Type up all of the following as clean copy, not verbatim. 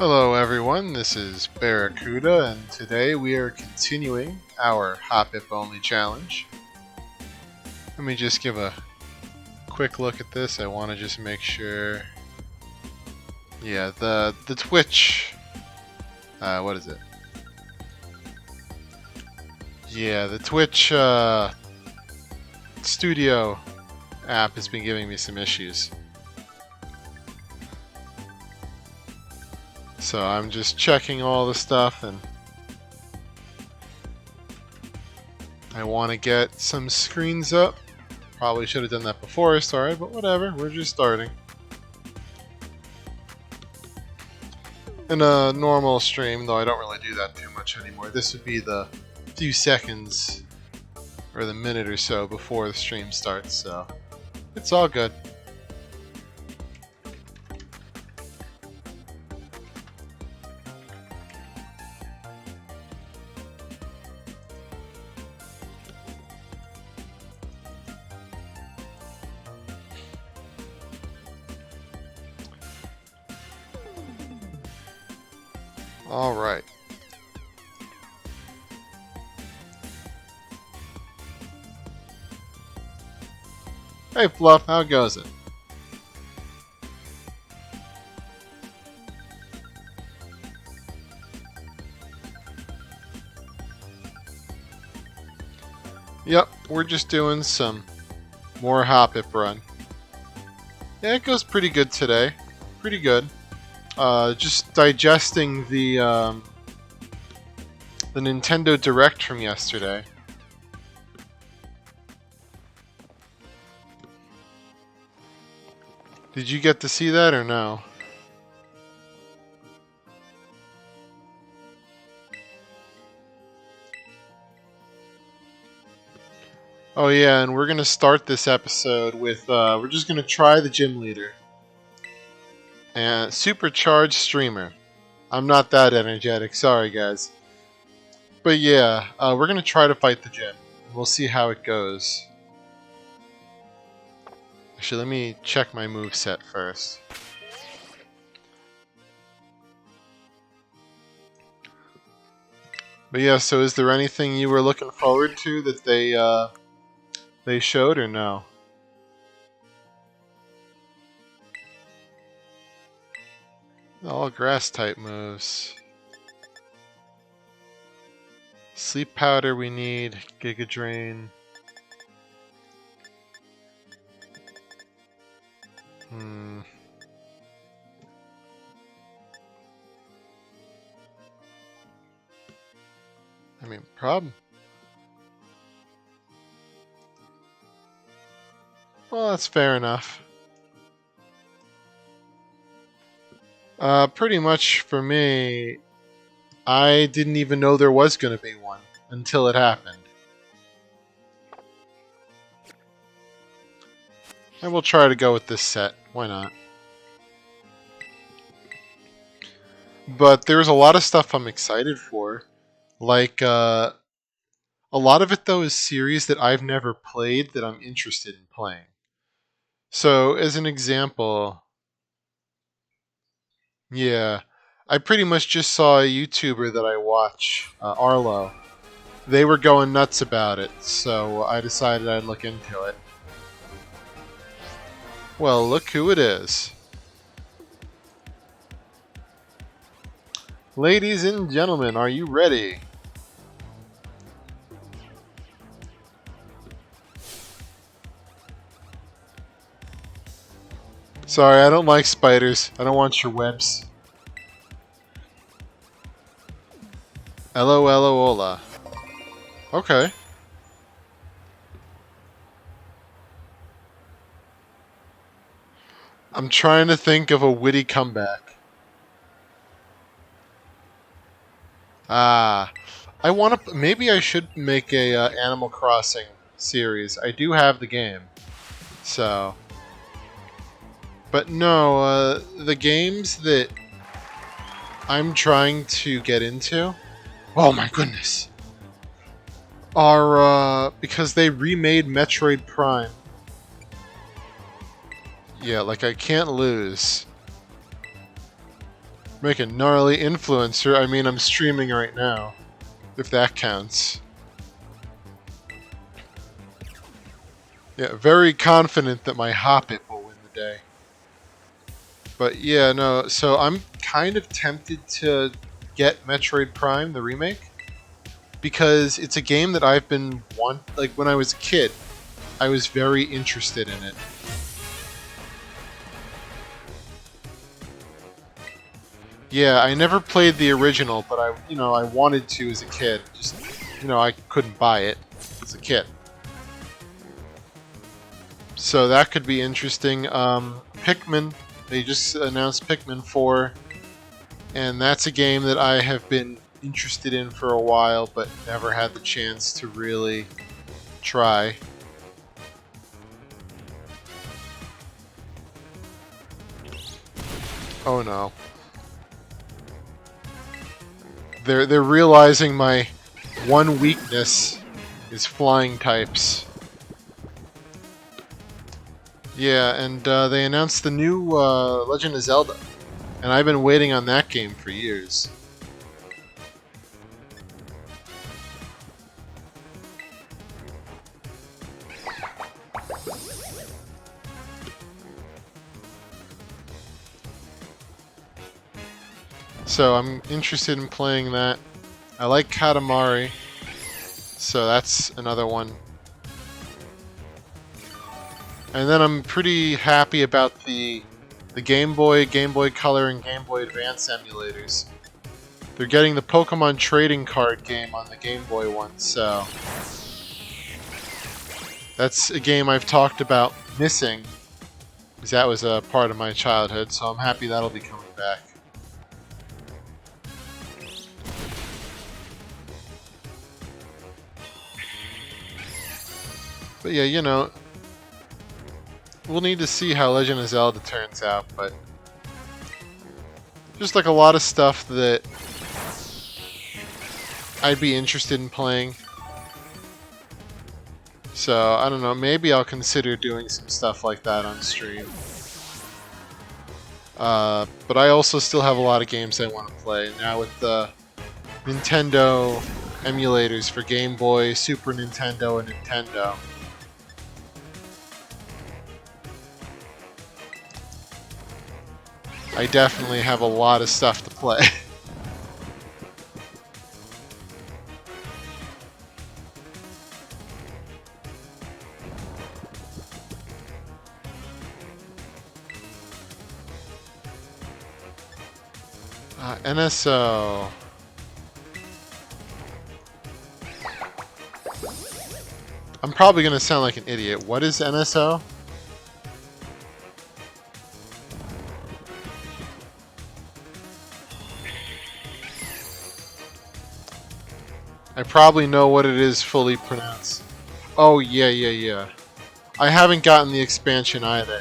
Hello everyone, this is Barracuda, and today we are continuing our Hoppip only challenge. Let me just give a quick look at this. I want to just make sure. Yeah, the Twitch. What is it? Yeah, the Twitch Studio app has been giving me some issues. So I'm just checking all the stuff, and I want to get some screens up. Probably should have done that before I started, but whatever, we're just starting. In a normal stream, though I don't really do that too much anymore, this would be the few seconds or the minute or so before the stream starts, so it's all good. All right. Hey Fluff, how goes it? Yep, we're just doing some more Hoppip run. Yeah, it goes pretty good today. Pretty good. Just digesting the Nintendo Direct from yesterday. Did you get to see that or no? Oh yeah, and we're gonna start this episode with we're just gonna try the gym leader. And supercharged streamer. I'm not that energetic, sorry guys. But yeah, we're gonna try to fight the gym. We'll see how it goes. Actually, let me check my moveset first. But yeah, so is there anything you were looking forward to that they showed or no? All grass type moves. Sleep powder we need, Giga Drain. I mean, problem. Well, that's fair enough. Pretty much for me, I didn't even know there was going to be one until it happened. And we'll try to go with this set. Why not? But there's a lot of stuff I'm excited for. Like, a lot of it, though, is series that I've never played that I'm interested in playing. So, as an example, yeah, I pretty much just saw a YouTuber that I watch, Arlo. They were going nuts about it, so I decided I'd look into it. Well, look who it is. Ladies and gentlemen, are you ready? Sorry, I don't like spiders. I don't want your webs. Hola. Okay. I'm trying to think of a witty comeback. I want to. Maybe I should make a Animal Crossing series. I do have the game, so. But no, the games that I'm trying to get into. Oh my goodness. Are because they remade Metroid Prime. Yeah, like I can't lose. Make a gnarly influencer. I mean, I'm streaming right now, if that counts. Yeah, very confident that my Hoppip will win the day. But yeah, no, so I'm kind of tempted to get Metroid Prime, the remake, because it's a game that I've been like when I was a kid, I was very interested in it. Yeah, I never played the original, but I wanted to as a kid. Just, I couldn't buy it as a kid. So that could be interesting. Pikmin, they just announced Pikmin 4, and that's a game that I have been interested in for a while, but never had the chance to really try. Oh no. They're realizing my one weakness is flying types. Yeah, and they announced the new Legend of Zelda, and I've been waiting on that game for years. So I'm interested in playing that. I like Katamari, so that's another one. And then I'm pretty happy about the Game Boy, Game Boy Color, and Game Boy Advance emulators. They're getting the Pokemon trading card game on the Game Boy one, so that's a game I've talked about missing, because that was a part of my childhood, so I'm happy that'll be coming back. But yeah, we'll need to see how Legend of Zelda turns out, but just like a lot of stuff that I'd be interested in playing. So, I don't know, maybe I'll consider doing some stuff like that on stream. But I also still have a lot of games I want to play. Now with the Nintendo emulators for Game Boy, Super Nintendo, and Nintendo. I definitely have a lot of stuff to play. NSO. I'm probably going to sound like an idiot. What is NSO? I probably know what it is fully pronounced. Oh, yeah. I haven't gotten the expansion either.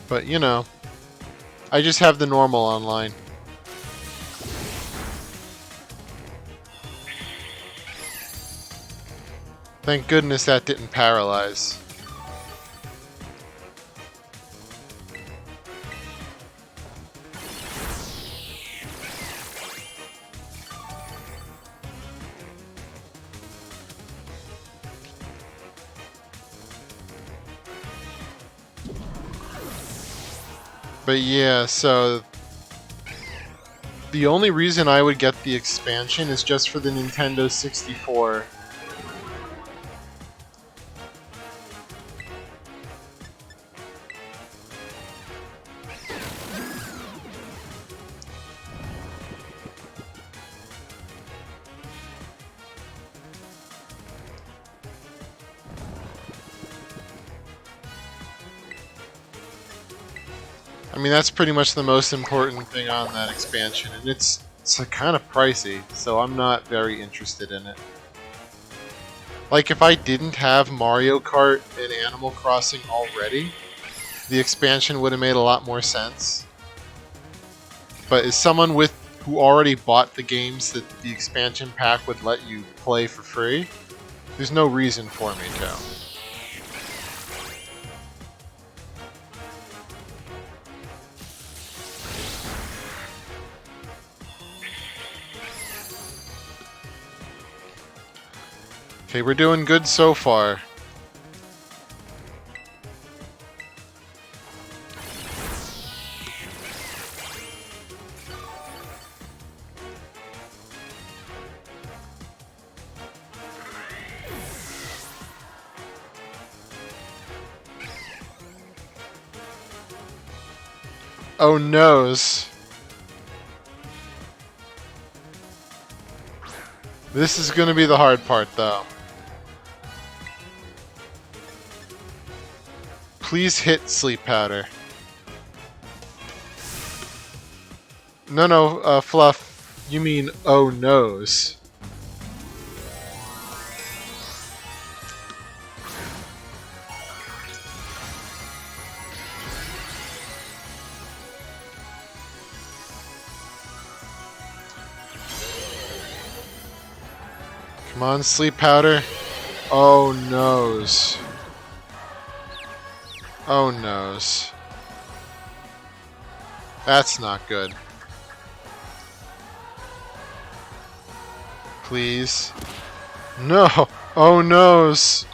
But, I just have the normal online. Thank goodness that didn't paralyze. But yeah, so the only reason I would get the expansion is just for the Nintendo 64. I mean, that's pretty much the most important thing on that expansion, and it's kind of pricey, so I'm not very interested in it. Like, if I didn't have Mario Kart and Animal Crossing already, the expansion would have made a lot more sense. But as someone who already bought the games that the expansion pack would let you play for free, there's no reason for me to. Okay, we're doing good so far. Oh noes. This is gonna be the hard part though. Please hit sleep powder. No, Fluff. You mean oh noes. Come on, sleep powder. Oh noes. Oh noes. That's not good. Please. No! Oh noes!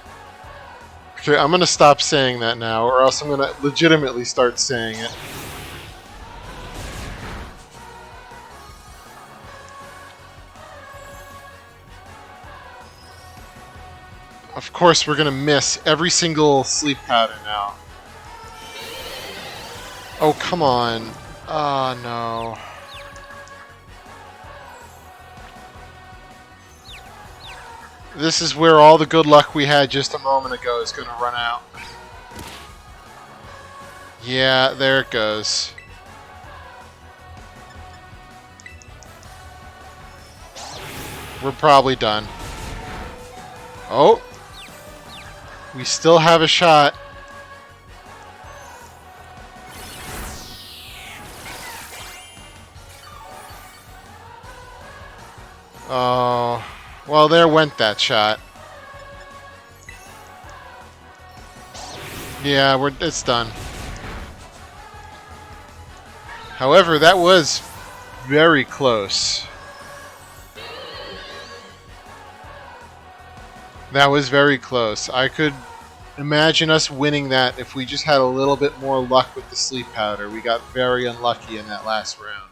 Okay, I'm gonna stop saying that now, or else I'm gonna legitimately start saying it. Of course, we're gonna miss every single sleep pattern now. Oh, come on. Ah, no. This is where all the good luck we had just a moment ago is gonna run out. Yeah, there it goes. We're probably done. Oh! We still have a shot. Oh, well, there went that shot. Yeah, it's done. However, that was very close. That was very close. I could imagine us winning that if we just had a little bit more luck with the sleep powder. We got very unlucky in that last round.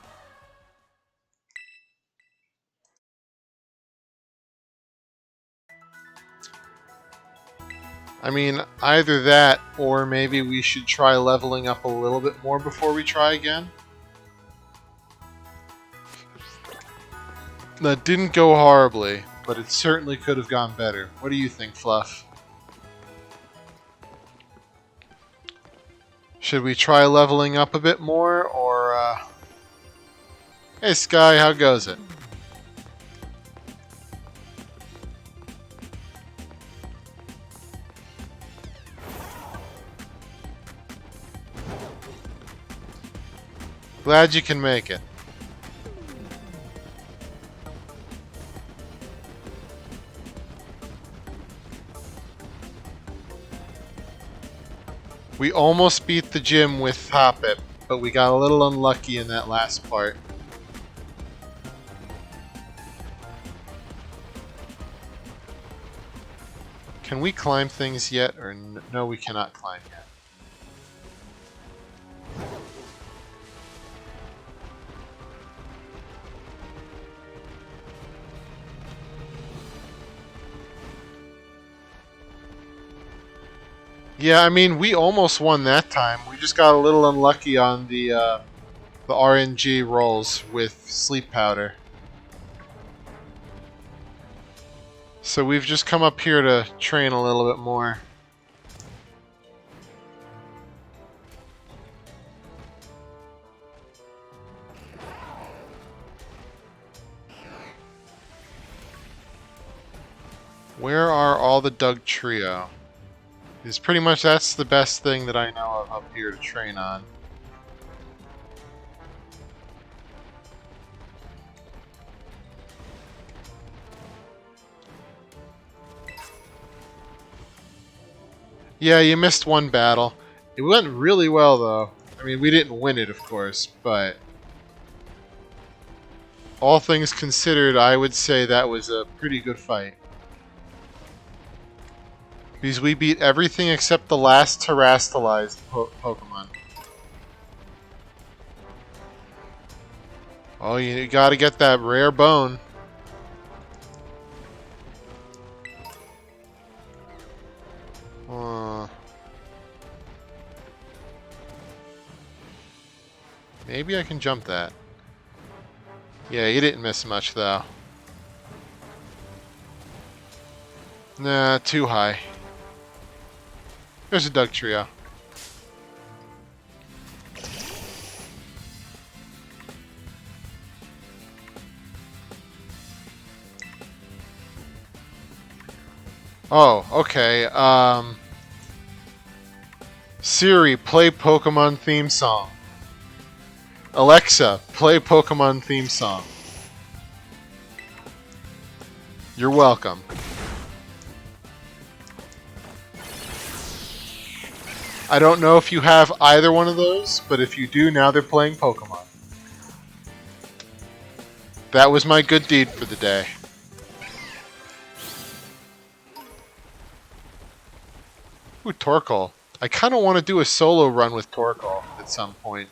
I mean, either that, or maybe we should try leveling up a little bit more before we try again. That didn't go horribly, but it certainly could have gone better. What do you think, Fluff? Should we try leveling up a bit more, or, Hey, Sky, how goes it? Glad you can make it. We almost beat the gym with Hoppip, but we got a little unlucky in that last part. Can we climb things yet? Or no, we cannot climb yet. Yeah, I mean, we almost won that time. We just got a little unlucky on the RNG rolls with sleep powder. So we've just come up here to train a little bit more. Where are all the Doug Trio? Because pretty much that's the best thing that I know of up here to train on. Yeah, you missed one battle. It went really well, though. I mean, we didn't win it, of course, but all things considered, I would say that was a pretty good fight. Because we beat everything except the last terrestrialized Pokemon. Oh, you gotta get that rare bone. Maybe I can jump that. Yeah, you didn't miss much, though. Nah, too high. There's a Doug Trio. Oh, okay. Siri, play Pokemon theme song. Alexa, play Pokemon theme song. You're welcome. I don't know if you have either one of those, but if you do, now they're playing Pokemon. That was my good deed for the day. Ooh, Torkoal. I kind of want to do a solo run with Torkoal at some point.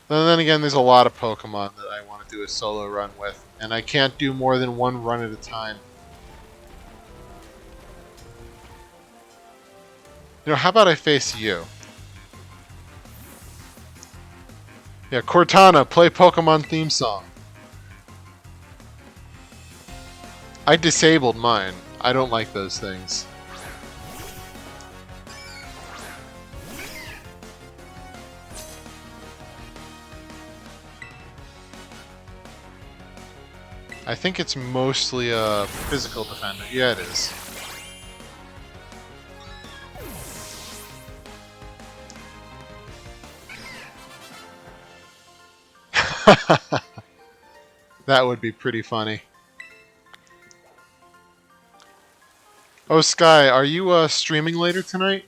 And then again, there's a lot of Pokemon that I want to do a solo run with, and I can't do more than one run at a time. You know, how about I face you? Yeah, Cortana, play Pokemon theme song. I disabled mine. I don't like those things. I think it's mostly a physical defender. Yeah, it is. That would be pretty funny. Oh, Sky, are you streaming later tonight?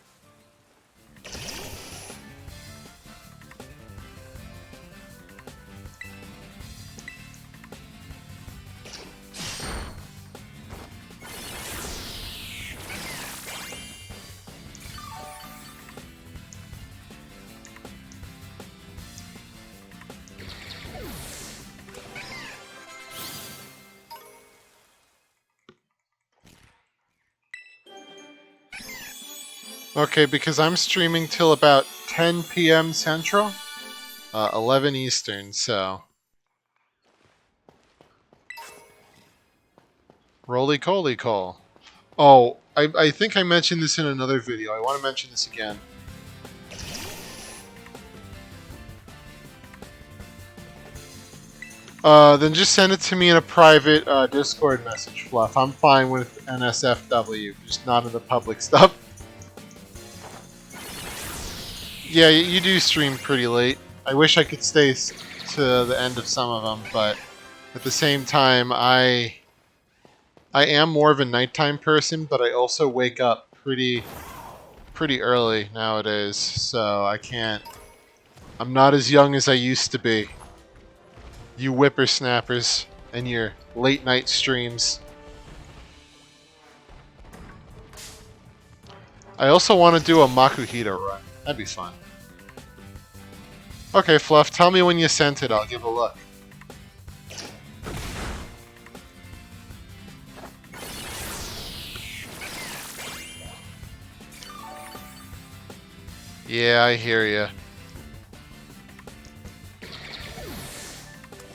Okay, because I'm streaming till about 10 p.m. Central, 11 Eastern, so... Roly-coly call. Oh, I think I mentioned this in another video. I want to mention this again. Then just send it to me in a private Discord message, Fluff. I'm fine with NSFW, just not in the public stuff. Yeah, you do stream pretty late. I wish I could stay to the end of some of them, but at the same time, I am more of a nighttime person, but I also wake up pretty early nowadays, so I can't... I'm not as young as I used to be. You whippersnappers and your late night streams. I also want to do a Makuhita run. That'd be fun. Okay, Fluff, tell me when you sent it. I'll give a look. Yeah, I hear ya.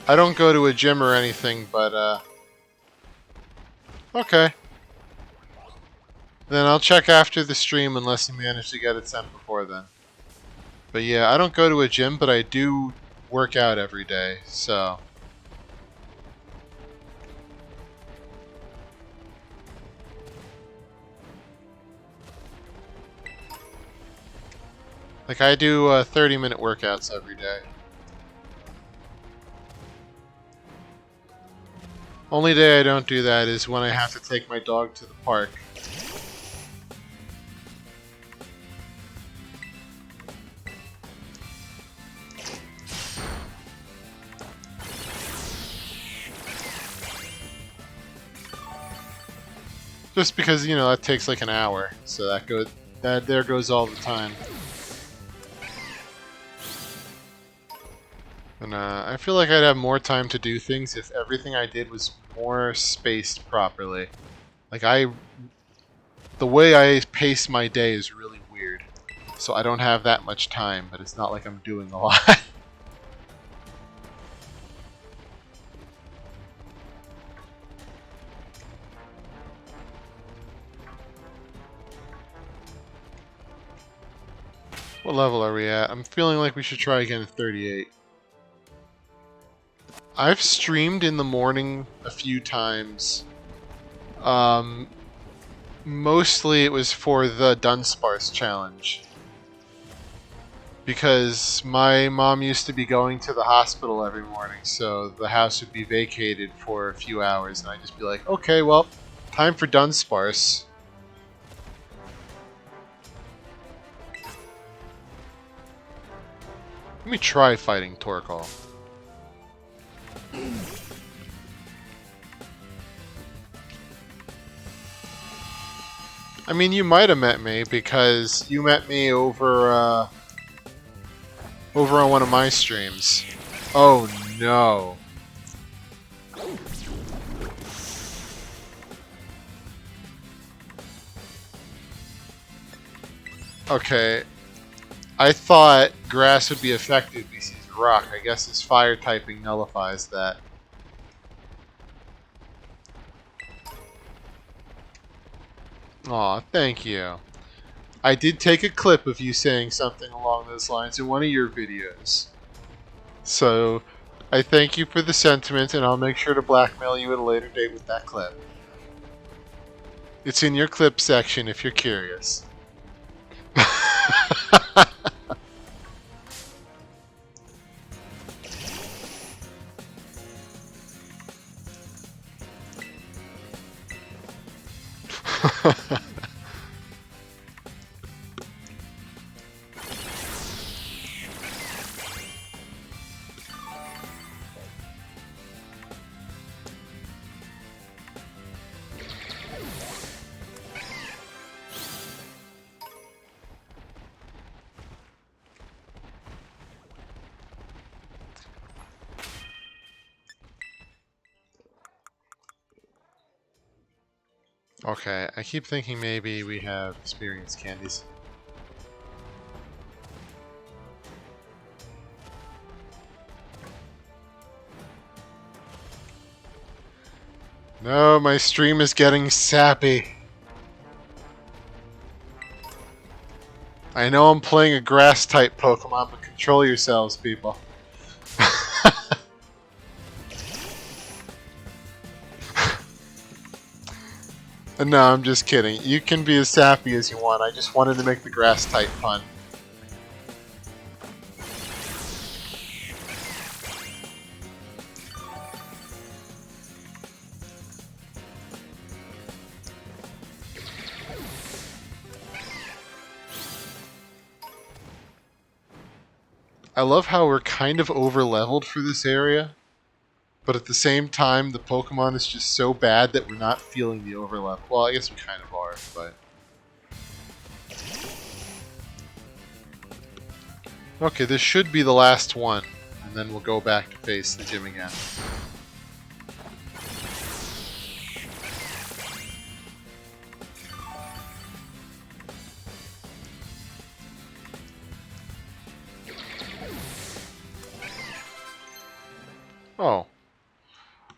I don't go to a gym or anything, but, okay. Then I'll check after the stream unless you manage to get it sent before then. But yeah, I don't go to a gym, but I do work out every day, so... Like, I do 30-minute workouts every day. Only day I don't do that is when I have to take my dog to the park. Just because, you know, that takes like an hour. So that there goes all the time. And I feel like I'd have more time to do things if everything I did was more spaced properly. Like the way I pace my day is really weird. So I don't have that much time, but it's not like I'm doing a lot. What level are we at? I'm feeling like we should try again at 38. I've streamed in the morning a few times. Mostly it was for the Dunsparce challenge. Because my mom used to be going to the hospital every morning, so the house would be vacated for a few hours, and I'd just be like, okay, well, time for Dunsparce. Let me try fighting Torkoal. I mean, you might have met me, because you met me over on one of my streams. Oh no. Okay. I thought grass would be effective because he's rock. I guess his fire typing nullifies that. Aw, thank you. I did take a clip of you saying something along those lines in one of your videos. So, I thank you for the sentiment, and I'll make sure to blackmail you at a later date with that clip. It's in your clip section if you're curious. Okay, I keep thinking maybe we have experience candies. No, my stream is getting sappy. I know I'm playing a grass-type Pokemon, but control yourselves, people. No, I'm just kidding. You can be as sappy as you want. I just wanted to make the grass-type pun. I love how we're kind of over-leveled for this area, but at the same time, the Pokemon is just so bad that we're not feeling the over-level. Well, I guess we kind of are, but... Okay, this should be the last one, and then we'll go back to face the gym again. Oh.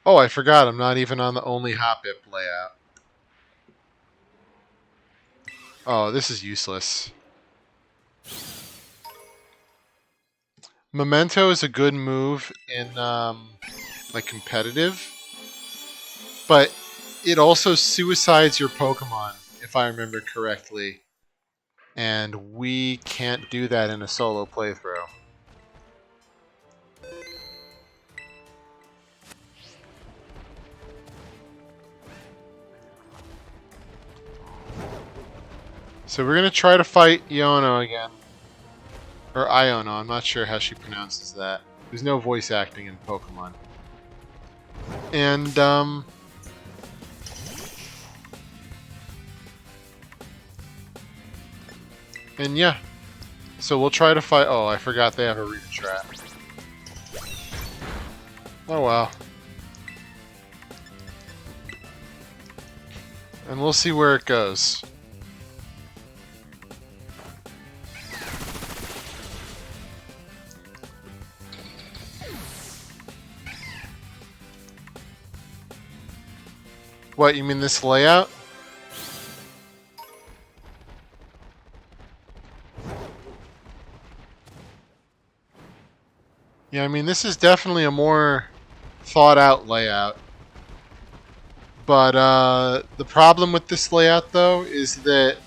Oh, I forgot, I'm not even on the only Hoppip layout. Oh, this is useless. Memento is a good move in, like, competitive, but it also suicides your Pokemon, if I remember correctly, and we can't do that in a solo playthrough. So we're going to try to fight Iono again. Or Iono, I'm not sure how she pronounces that. There's no voice acting in Pokemon. And, And yeah, so we'll try to fight. Oh, I forgot they have a arena trap. Oh well. And we'll see where it goes. What, you mean this layout? Yeah, I mean this is definitely a more thought out layout. But the problem with this layout though is that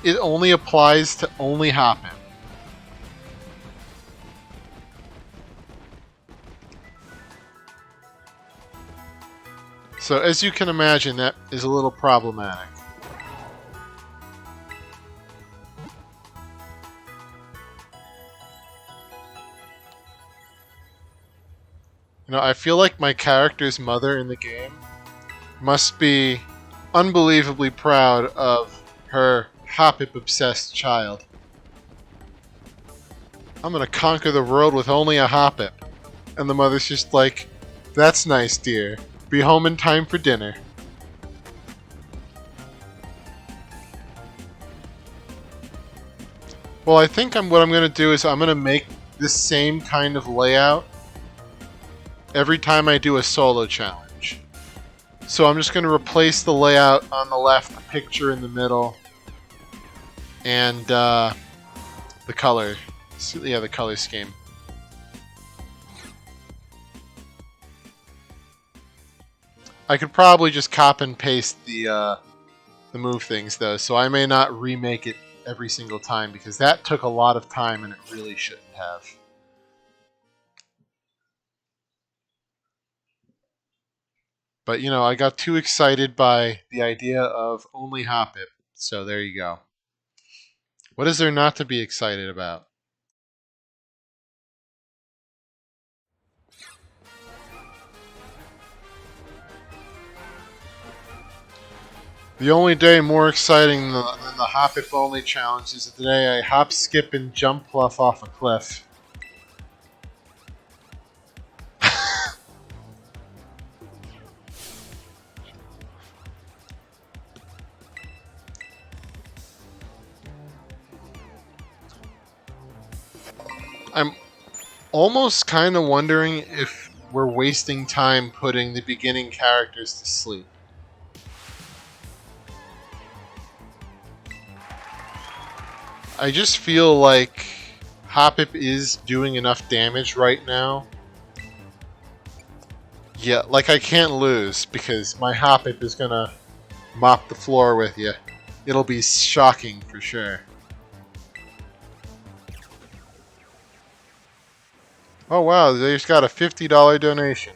it only applies to only Hoppip. So as you can imagine, that is a little problematic. You know, I feel like my character's mother in the game must be unbelievably proud of her Hoppip-obsessed child. I'm gonna conquer the world with only a Hoppip. And the mother's just like, that's nice, dear. Be home in time for dinner. Well, I think what I'm gonna do is I'm gonna make this same kind of layout every time I do a solo challenge. So I'm just going to replace the layout on the left, the picture in the middle, and the color. Yeah, the color scheme. I could probably just copy and paste the move things though, so I may not remake it every single time because that took a lot of time and it really shouldn't have. But you know, I got too excited by the idea of only Hoppip, so there you go. What is there not to be excited about? The only day more exciting than the Hoppip only challenge is the day I hop, skip, and jump Fluff off a cliff. I'm almost kind of wondering if we're wasting time putting the beginning characters to sleep. I just feel like Hoppip is doing enough damage right now. Yeah, like I can't lose because my Hoppip is gonna mop the floor with you. It'll be shocking for sure. Oh wow, they just got a $50 donation.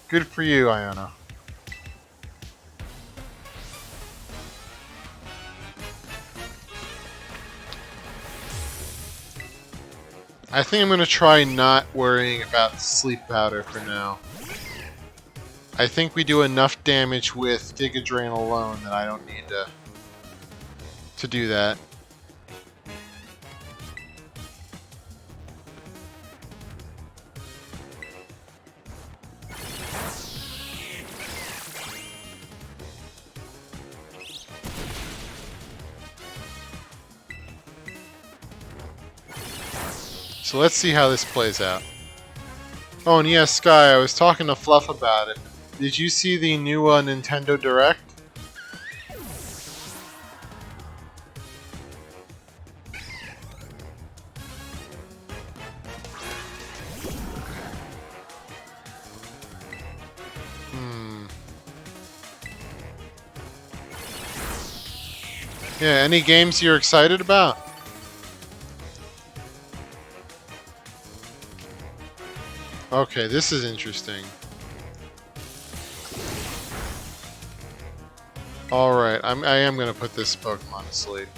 Good for you, Iona. I think I'm going to try not worrying about sleep powder for now. I think we do enough damage with Giga Drain alone that I don't need to do that. So let's see how this plays out. Oh, and yes, Sky, I was talking to Fluff about it. Did you see the new Nintendo Direct? Yeah, any games you're excited about? Okay, this is interesting. Alright, I am going to put this Pokemon to sleep.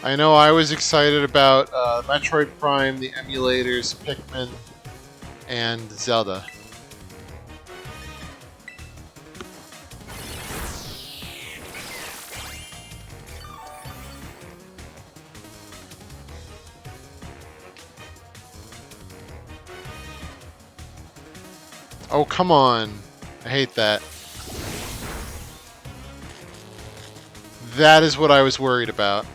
I know I was excited about Metroid Prime, the emulators, Pikmin, and Zelda. Oh, come on. I hate that. That is what I was worried about.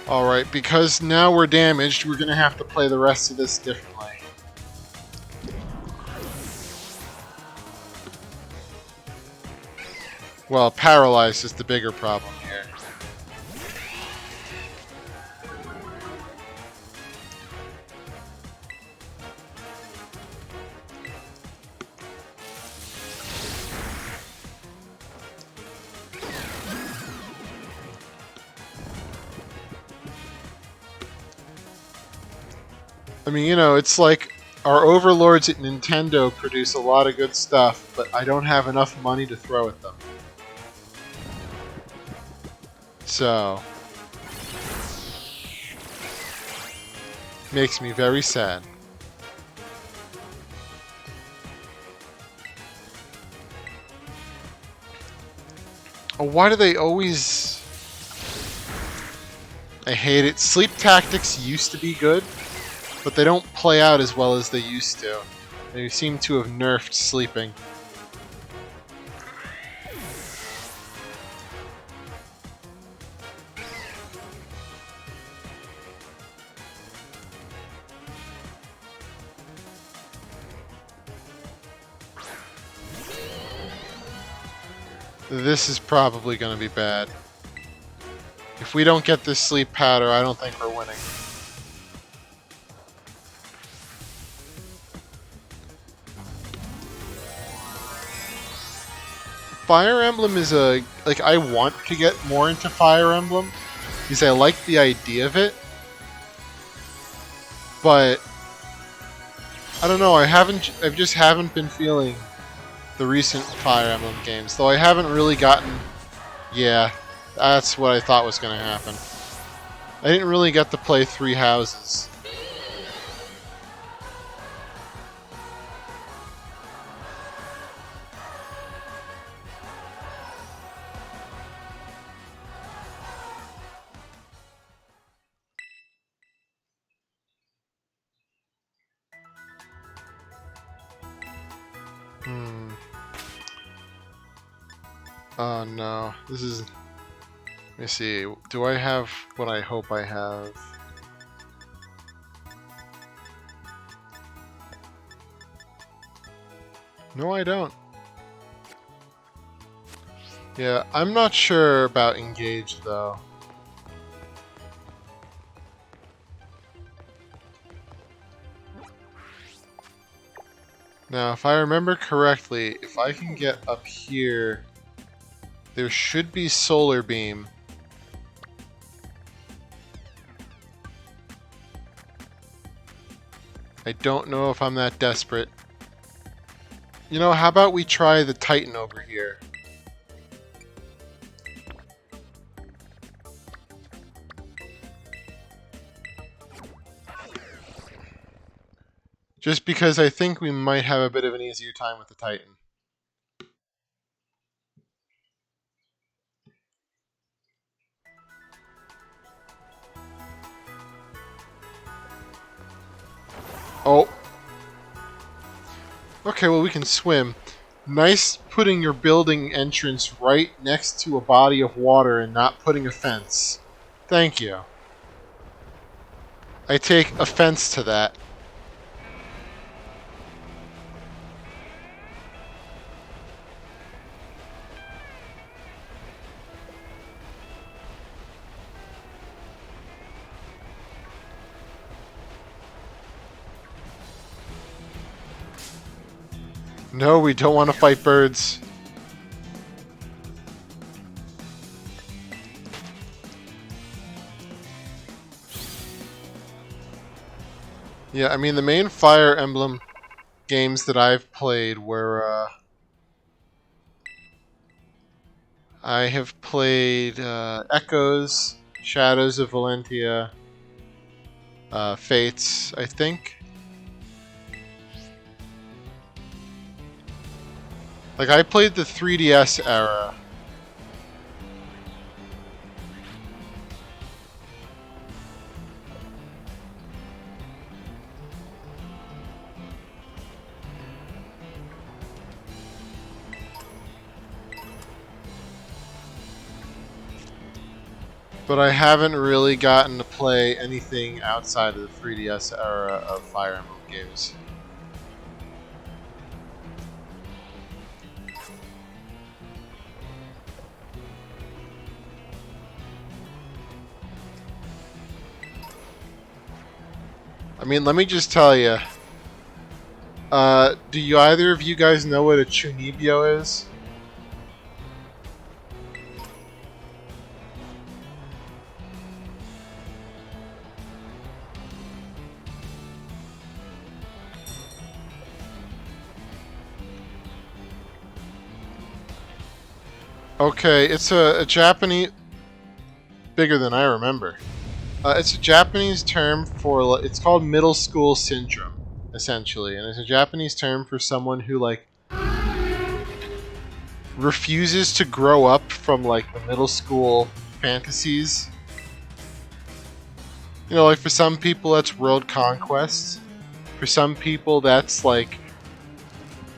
Alright, because now we're damaged, we're gonna have to play the rest of this differently. Well, paralyzed is the bigger problem here. I mean, you know, it's like our overlords at Nintendo produce a lot of good stuff, but I don't have enough money to throw at them. So, makes me very sad. Oh, why do they always... I hate it. Sleep tactics used to be good, but they don't play out as well as they used to. They seem to have nerfed sleeping. This is probably going to be bad. If we don't get this sleep powder, I don't think we're winning. Fire Emblem is a... Like, I want to get more into Fire Emblem, because I like the idea of it. But... I don't know, I just haven't been feeling the recent Fire Emblem games. Though I haven't really gotten... Yeah, that's what I thought was going to happen. I didn't really get to play Three Houses. Oh no, this is... Let me see, do I have what I hope I have? No, I don't. Yeah, I'm not sure about Engage, though. Now, if I remember correctly, if I can get up here, there should be Solar Beam. I don't know if I'm that desperate. You know, how about we try the Titan over here? Just because I think we might have a bit of an easier time with the Titan. Oh. Okay, well we can swim. Nice putting your building entrance right next to a body of water and not putting a fence. Thank you. I take offense to that. No, we don't want to fight birds. Yeah, I mean, the main Fire Emblem games that I've played were, I have played Echoes, Shadows of Valentia, Fates, I think. Like, I played the 3DS era. But I haven't really gotten to play anything outside of the 3DS era of Fire Emblem games. I mean, let me just tell you. Do you either of you guys know what a Chunibyo is? Okay, it's a Japanese... Bigger than I remember. It's a Japanese term for... It's called middle school syndrome, essentially. And it's a Japanese term for someone who, like, refuses to grow up from, like, the middle school fantasies. You know, like, for some people that's world conquest. For some people that's, like...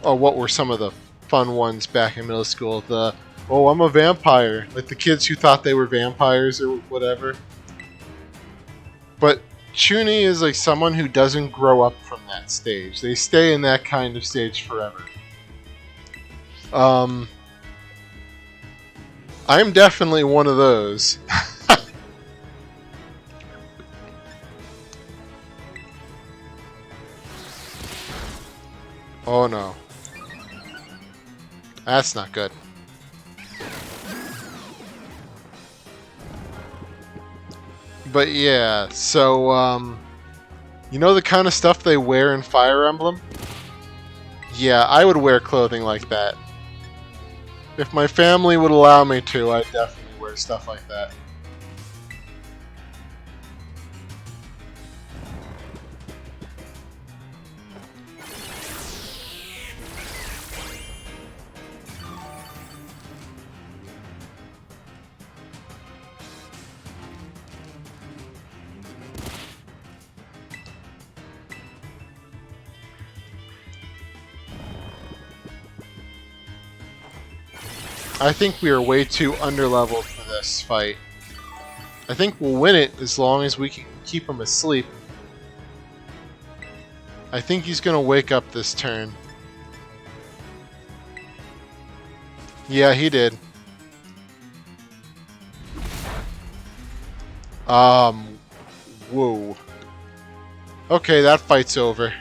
Oh, what were some of the fun ones back in middle school? The... Oh, I'm a vampire. Like the kids who thought they were vampires or whatever. But Chuni is like someone who doesn't grow up from that stage. They stay in that kind of stage forever. I'm definitely one of those. Oh no. That's not good. But yeah, so, you know the kind of stuff they wear in Fire Emblem? Yeah, I would wear clothing like that. If my family would allow me to, I'd definitely wear stuff like that. I think we are way too underleveled for this fight. I think we'll win it as long as we can keep him asleep. I think he's gonna wake up this turn. Yeah, he did. Whoa. Okay, that fight's over.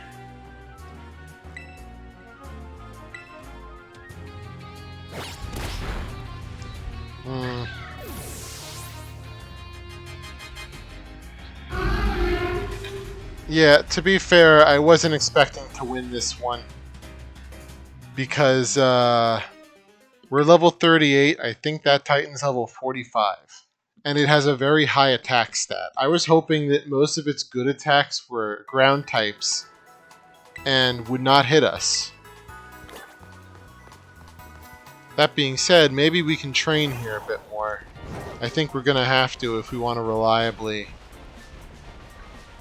Yeah, to be fair, I wasn't expecting to win this one. Because, we're level 38. I think that Titan's level 45. And it has a very high attack stat. I was hoping that most of its good attacks were ground types and would not hit us. That being said, maybe we can train here a bit more. I think we're gonna have to if we want to reliably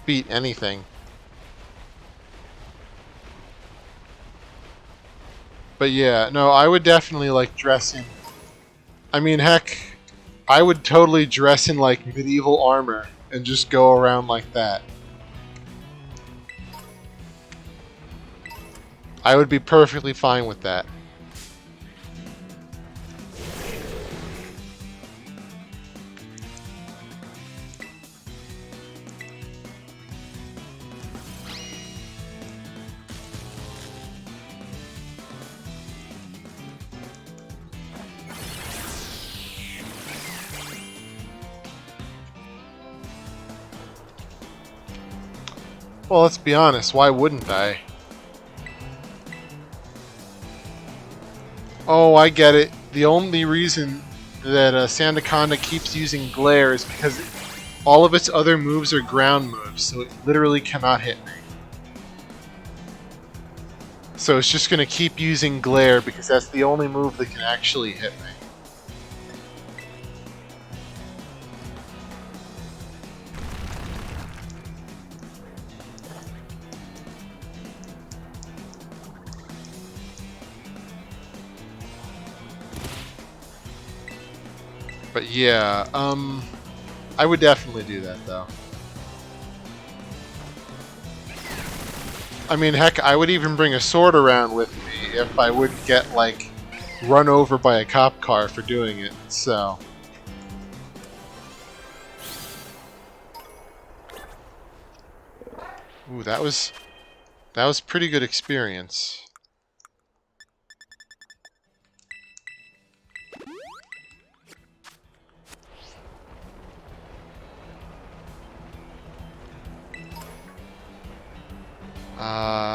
beat anything. But yeah, no, I would definitely like dress in. I mean, heck, I would totally dress in like medieval armor and just go around like that. I would be perfectly fine with that. Well, let's be honest, why wouldn't I? Oh, I get it. The only reason that Sandaconda keeps using Glare is because all of its other moves are ground moves, so it literally cannot hit me. So it's just going to keep using Glare because that's the only move that can actually hit me. But yeah, I would definitely do that though. I mean, heck, I would even bring a sword around with me if I wouldn't get, like, run over by a cop car for doing it, so... Ooh, that was pretty good experience.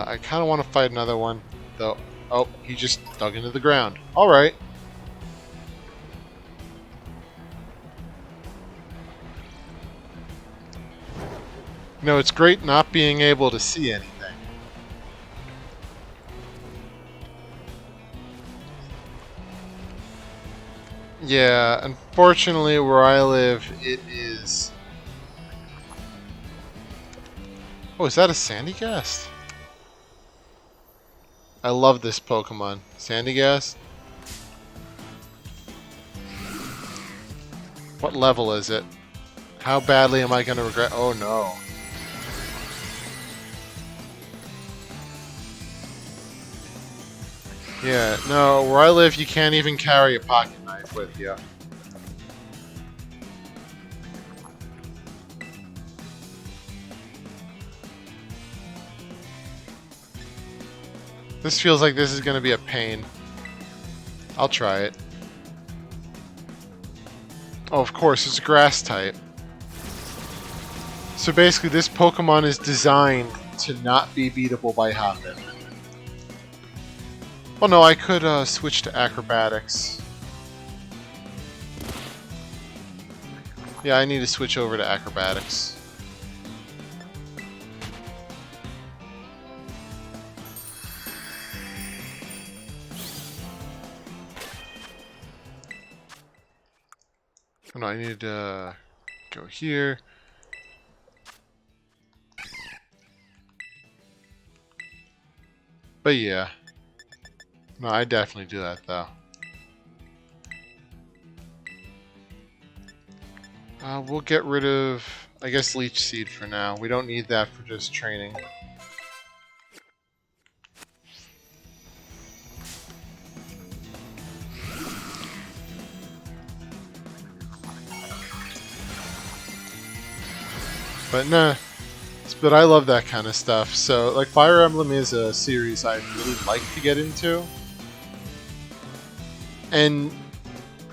I kind of want to fight another one, though. Oh, he just dug into the ground. Alright. No, it's great not being able to see anything. Yeah, unfortunately where I live, it is... Oh, is that a Sandygast? I love this Pokemon. Sandygast? What level is it? How badly am I going to regret... Oh no. Yeah, no, where I live you can't even carry a pocket knife with you. This feels like this is going to be a pain. I'll try it. Oh, of course, it's a grass type. So basically this Pokemon is designed to not be beatable by Hoppip. Well, no, I could switch to acrobatics. Yeah, I need to switch over to acrobatics. Oh, no, I need to go here. But yeah. No, I definitely do that, though. We'll get rid of, I guess, Leech Seed for now. We don't need that for just training. But nah. But I love that kind of stuff. So, like, Fire Emblem is a series I'd really like to get into. And,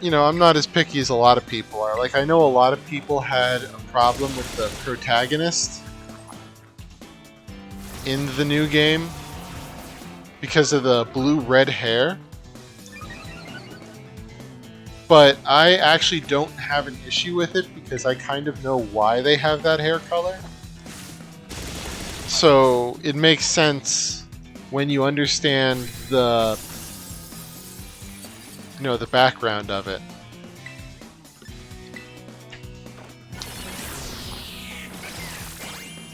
you know, I'm not as picky as a lot of people are. Like, I know a lot of people had a problem with the protagonist in the new game because of the blue-red hair. But I actually don't have an issue with it because I kind of know why they have that hair color. So it makes sense when you understand the, you know, the background of it.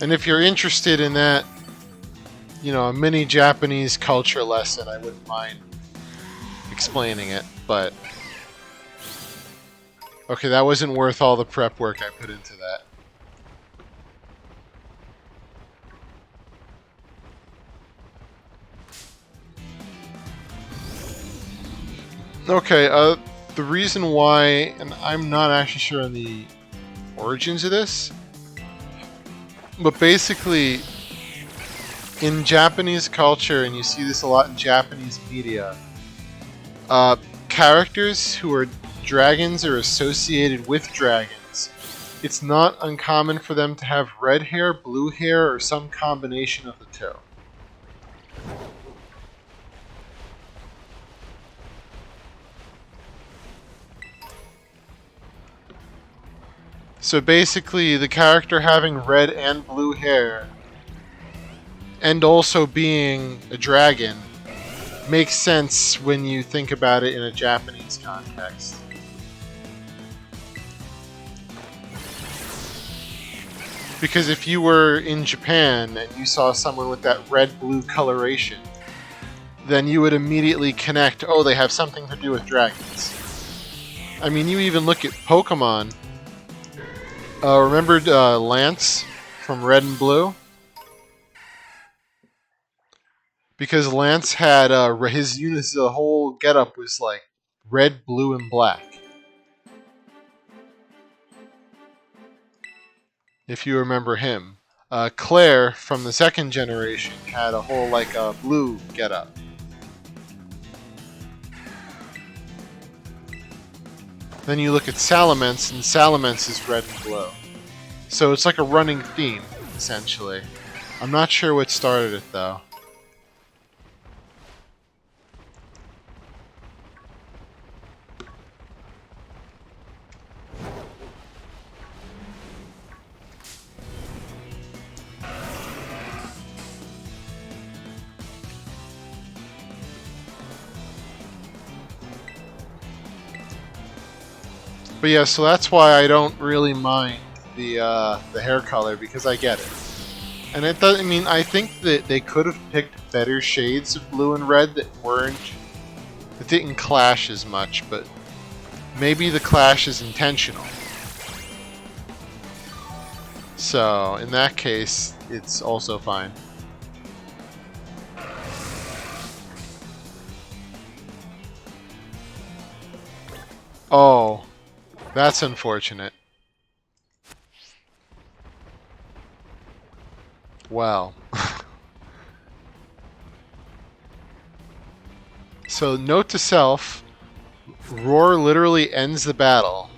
And if you're interested in that, you know, a mini Japanese culture lesson, I wouldn't mind explaining it, but okay, that wasn't worth all the prep work I put into that. Okay, the reason why, and I'm not actually sure on the origins of this, but basically, in Japanese culture, and you see this a lot in Japanese media, characters who are dragons or associated with dragons, it's not uncommon for them to have red hair, blue hair, or some combination of the two. So basically, the character having red and blue hair, and also being a dragon, makes sense when you think about it in a Japanese context. Because if you were in Japan and you saw someone with that red-blue coloration, then you would immediately connect, oh, they have something to do with dragons. I mean, you even look at Pokemon. Remember Lance from Red and Blue? Because Lance had his units, the whole getup was like red, blue, and black. If you remember him. Claire from the second generation had a whole like blue getup. Then you look at Salamence, and Salamence is red and blue. So it's like a running theme, essentially. I'm not sure what started it, though. But yeah, so that's why I don't really mind the hair color, because I get it. And it does. I mean, I think that they could have picked better shades of blue and red that didn't clash as much, but maybe the clash is intentional. So in that case, it's also fine. Oh, that's unfortunate. Well. So, note to self, Roar literally ends the battle.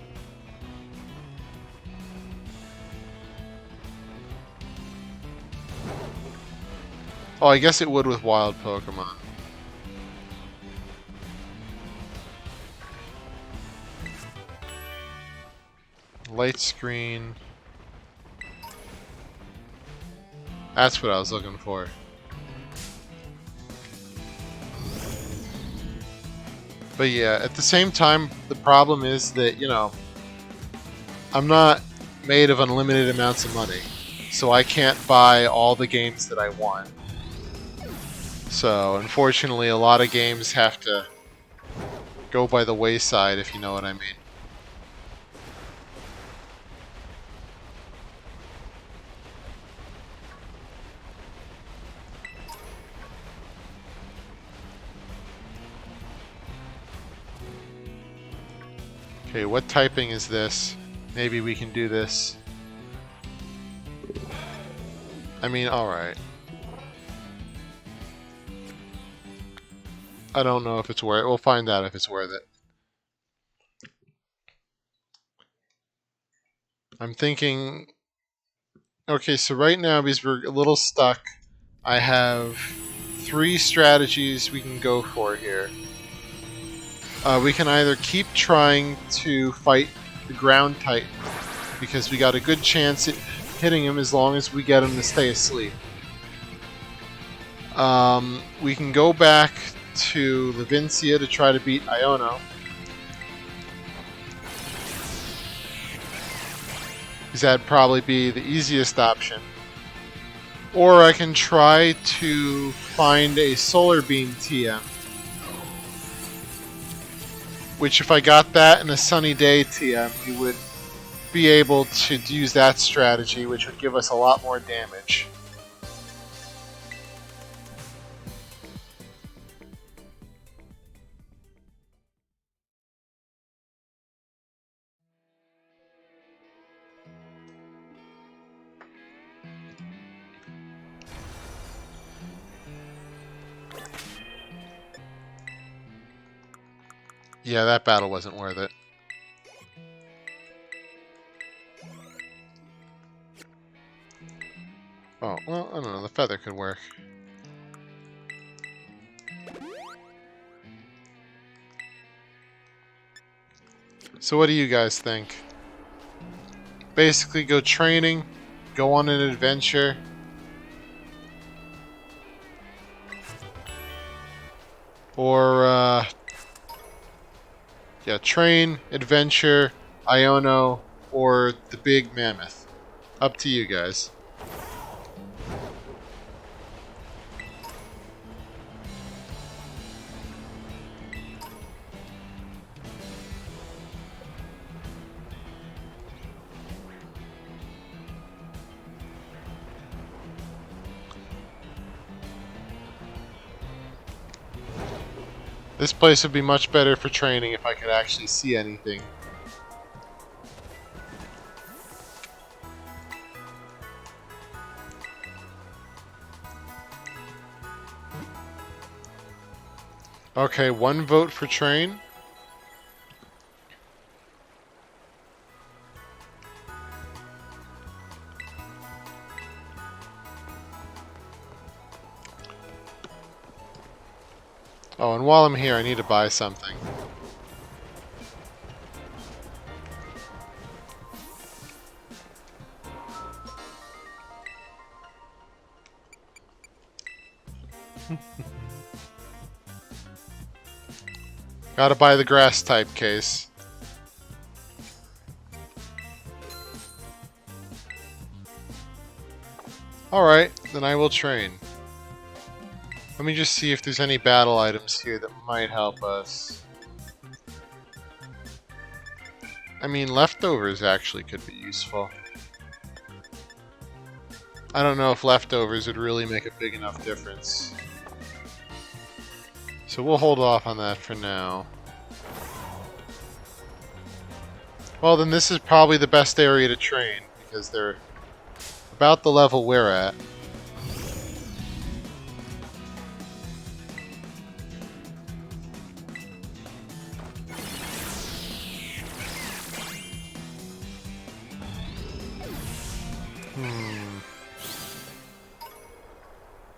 Oh, I guess it would with wild Pokemon. Light screen. That's what I was looking for. But yeah, at the same time, the problem is that, you know, I'm not made of unlimited amounts of money, so I can't buy all the games that I want. So, unfortunately, a lot of games have to go by the wayside, if you know what I mean. Okay, what typing is this? Maybe we can do this. I mean, alright. I don't know if it's worth it. We'll find out if it's worth it. I'm thinking... Okay, so right now, because we're a little stuck, I have 3 strategies we can go for here. We can either keep trying to fight the ground Titan, because we got a good chance at hitting him as long as we get him to stay asleep. We can go back to Levincia to try to beat Iono. Because that'd probably be the easiest option. Or I can try to find a Solar Beam TM. Which, if I got that in a sunny day TM, we would be able to use that strategy, which would give us a lot more damage. Yeah, that battle wasn't worth it. Oh, well, I don't know. The feather could work. So what do you guys think? Basically go training, go on an adventure. Or, yeah, train, adventure, Iono, or the big mammoth. Up to you guys. This place would be much better for training if I could actually see anything. Okay, 1 vote for train. Oh, and while I'm here, I need to buy something. Gotta buy the grass type case. Alright, then I will train. Let me just see if there's any battle items here that might help us. I mean, leftovers actually could be useful. I don't know if leftovers would really make a big enough difference. So we'll hold off on that for now. Well, then this is probably the best area to train, because they're about the level we're at.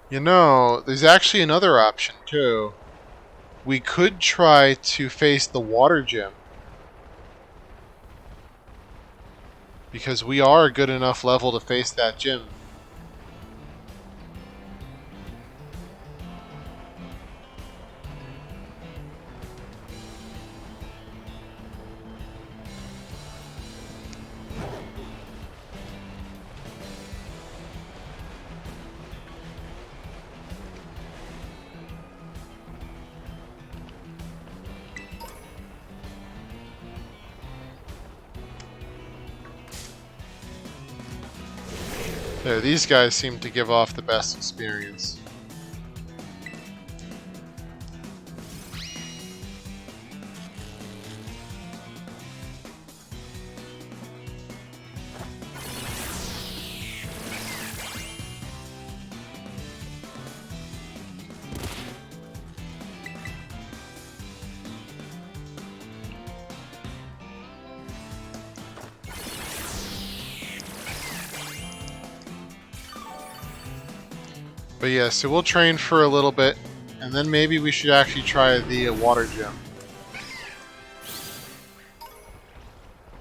You know, there's actually another option too. We could try to face the water gym. Because we are a good enough level to face that gym. There, these guys seem to give off the best experience. But yeah, so we'll train for a little bit, and then maybe we should actually try the water gym.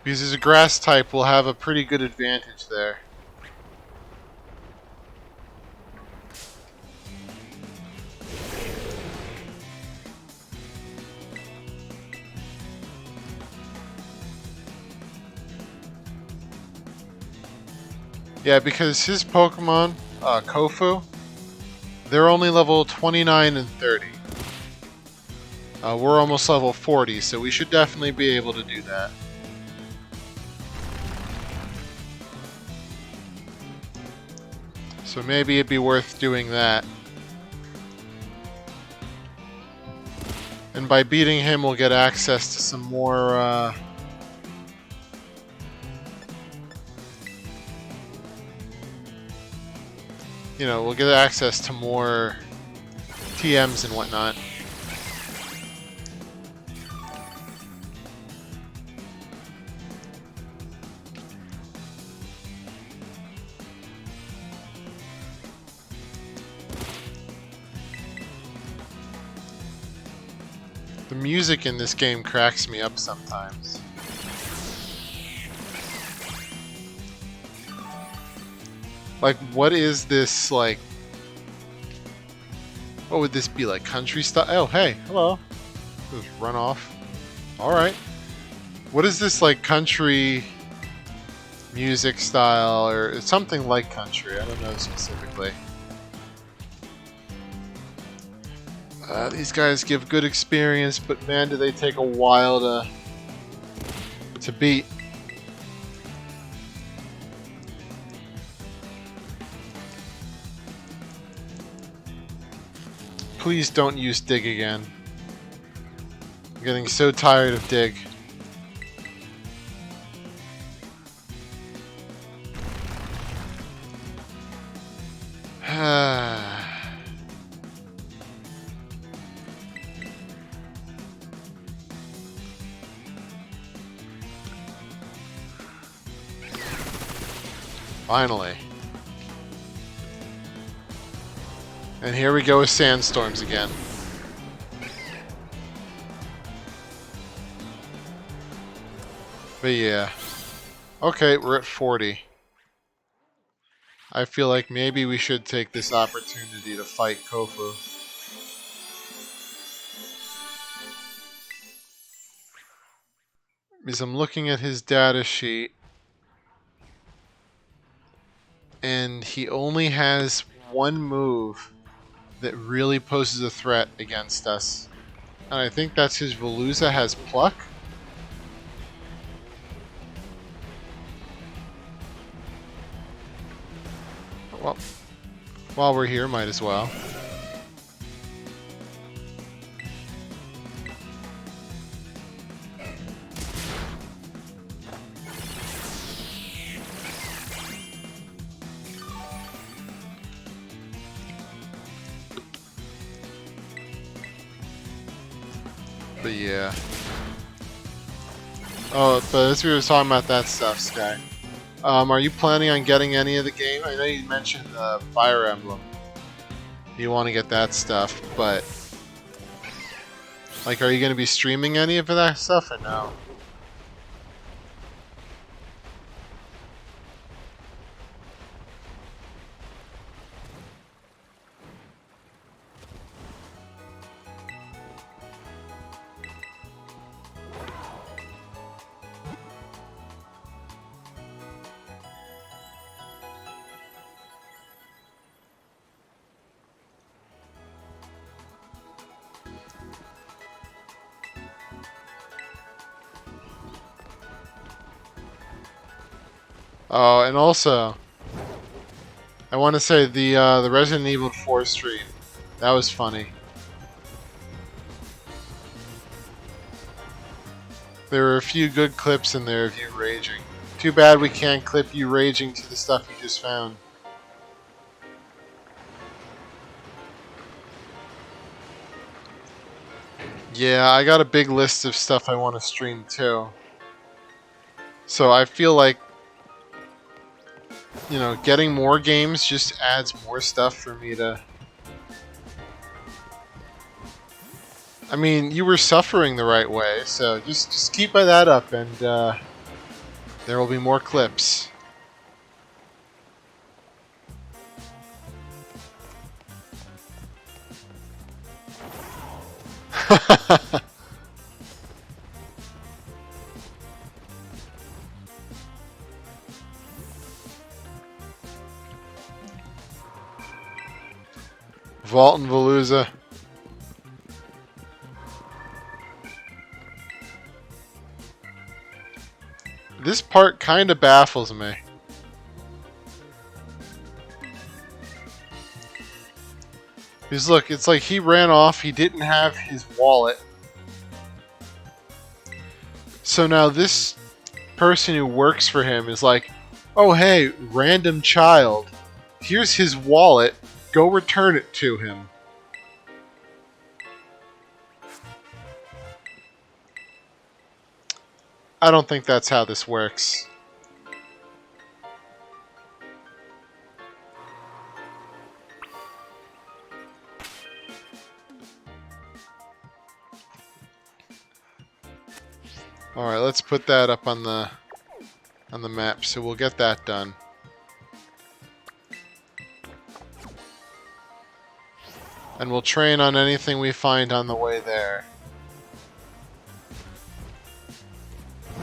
Because as a grass type, we'll have a pretty good advantage there. Yeah, because his Pokemon, Kofu, they're only level 29 and 30. We're almost level 40, so we should definitely be able to do that. So maybe it'd be worth doing that. And by beating him, we'll get access to some more, you know, we'll get access to more TMs and whatnot. The music in this game cracks me up sometimes. Like, what is this, like... What would this be, like country style? Oh, hey, hello. Just run off. Alright. What is this, like country music style, or something like country? I don't know specifically. These guys give good experience, but man, do they take a while to beat. Please don't use dig again. I'm getting so tired of dig. Finally. And here we go with sandstorms again. But yeah. Okay, we're at 40. I feel like maybe we should take this opportunity to fight Kofu. Because I'm looking at his data sheet, and he only has one move that really poses a threat against us. And I think that's his Veluza has Pluck. Well, while we're here, might as well. But yeah. Oh, but as we were talking about that stuff, Sky. Are you planning on getting any of the game? I know you mentioned Fire Emblem. You want to get that stuff, but like, are you going to be streaming any of that stuff or no? Oh, and also, I want to say the Resident Evil 4 stream. That was funny. There were a few good clips in there of you raging. Too bad we can't clip you raging to the stuff you just found. Yeah, I got a big list of stuff I want to stream too. So I feel like, you know, getting more games just adds more stuff for me to... I mean, you were suffering the right way, so just keep that up, and there will be more clips. Vault and Veluza. This part kind of baffles me. Because look, it's like he ran off, he didn't have his wallet. So now this person who works for him is like, oh hey, random child, here's his wallet, go return it to him. I don't think that's how this works. Alright, let's put that up on the map, so we'll get that done. And we'll train on anything we find on the way there.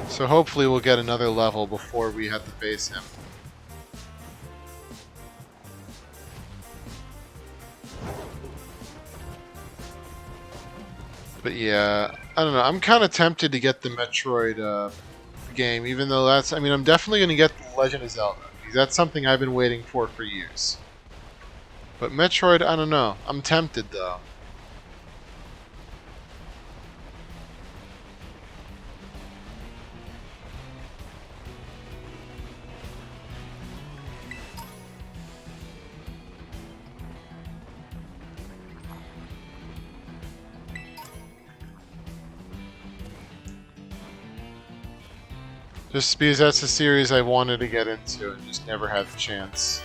So hopefully we'll get another level before we have to face him. But yeah, I don't know. I'm kind of tempted to get the Metroid game, even though that's... I mean, I'm definitely going to get The Legend of Zelda, because that's something I've been waiting for years. But Metroid, I don't know. I'm tempted, though. Just because that's a series I wanted to get into and just never had the chance.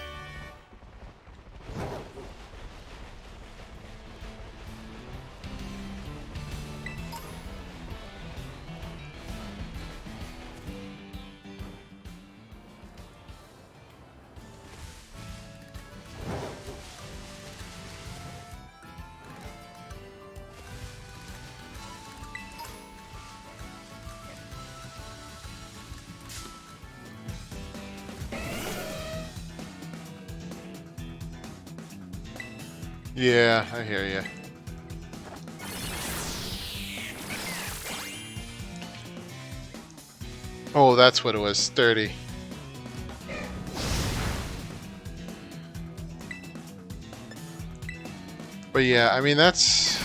Yeah, I hear you. Oh, that's what it was, 30. But yeah, I mean, that's...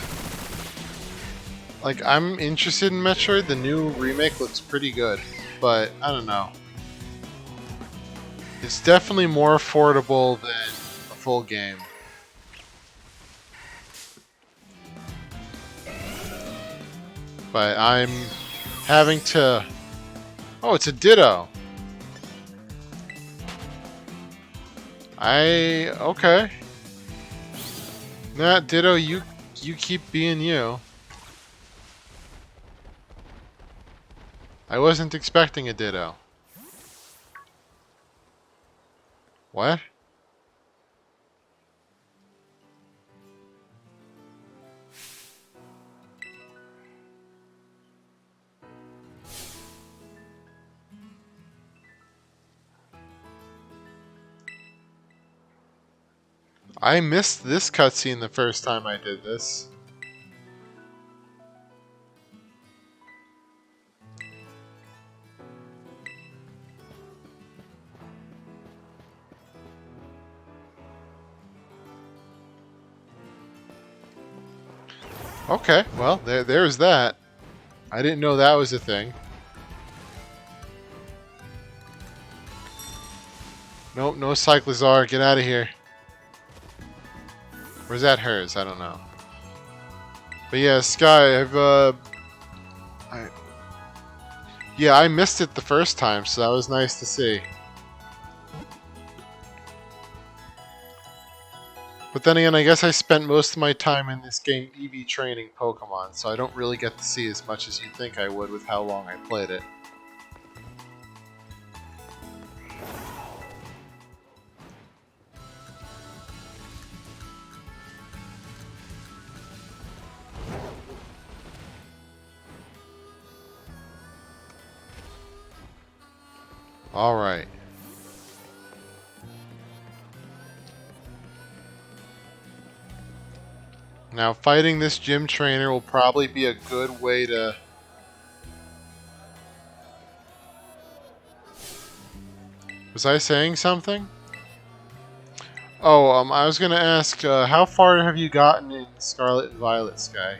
Like, I'm interested in Metroid. The new remake looks pretty good, but I don't know. It's definitely more affordable than a full game. But I'm having to... Oh, it's a Ditto. Okay. Nah, Ditto, you keep being you. I wasn't expecting a Ditto. What? I missed this cutscene the first time I did this. Okay, well, there's that. I didn't know that was a thing. Nope, no Cyclizar, get out of here. Or is that hers? I don't know. But yeah, Sky, yeah, I missed it the first time, so that was nice to see. But then again, I guess I spent most of my time in this game EV training Pokemon, so I don't really get to see as much as you'd think I would with how long I played it. Alright. Now, fighting this gym trainer will probably be a good way to... Was I saying something? Oh, I was gonna ask, how far have you gotten in Scarlet and Violet, Sky?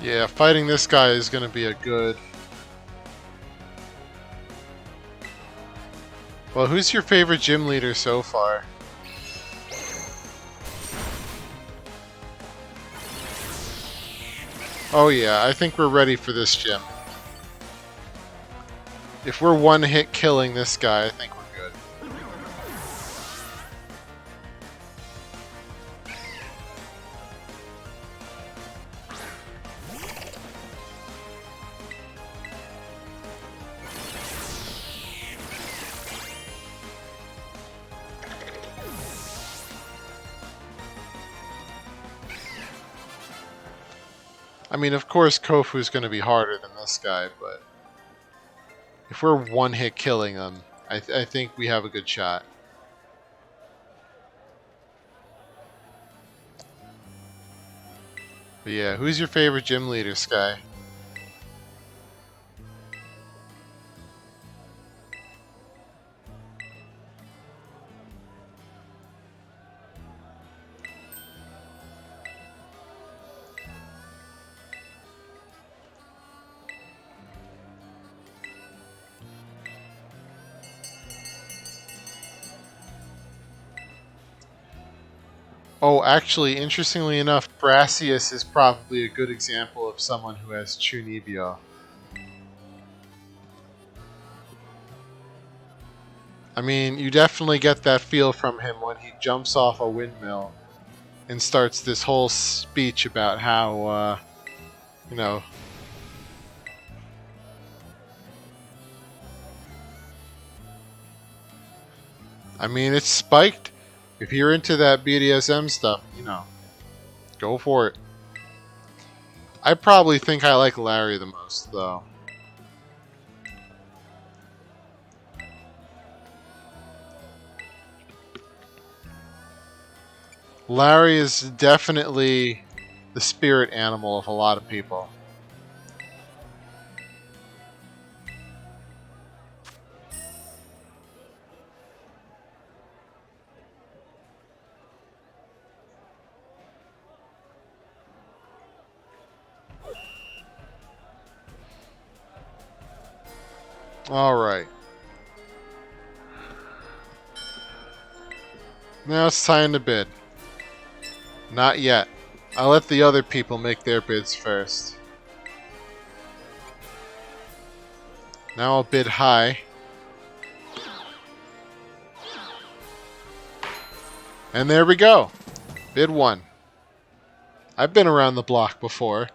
Yeah, fighting this guy is going to be a good... Well, who's your favorite gym leader so far? Oh yeah, I think we're ready for this gym. If we're one hit killing this guy, I think we're good. I mean, of course, Kofu's going to be harder than this guy, but if we're one hit killing him, I think we have a good shot. But yeah, who's your favorite gym leader, Sky? Oh, actually, interestingly enough, Brassius is probably a good example of someone who has Chunibyo. I mean, you definitely get that feel from him when he jumps off a windmill and starts this whole speech about how, you know... I mean, it's spiked. If you're into that BDSM stuff, you know, go for it. I probably think I like Larry the most, though. Larry is definitely the spirit animal of a lot of people. Alright. Now it's time to bid. Not yet. I'll let the other people make their bids first. Now I'll bid high. And there we go. Bid 1. I've been around the block before.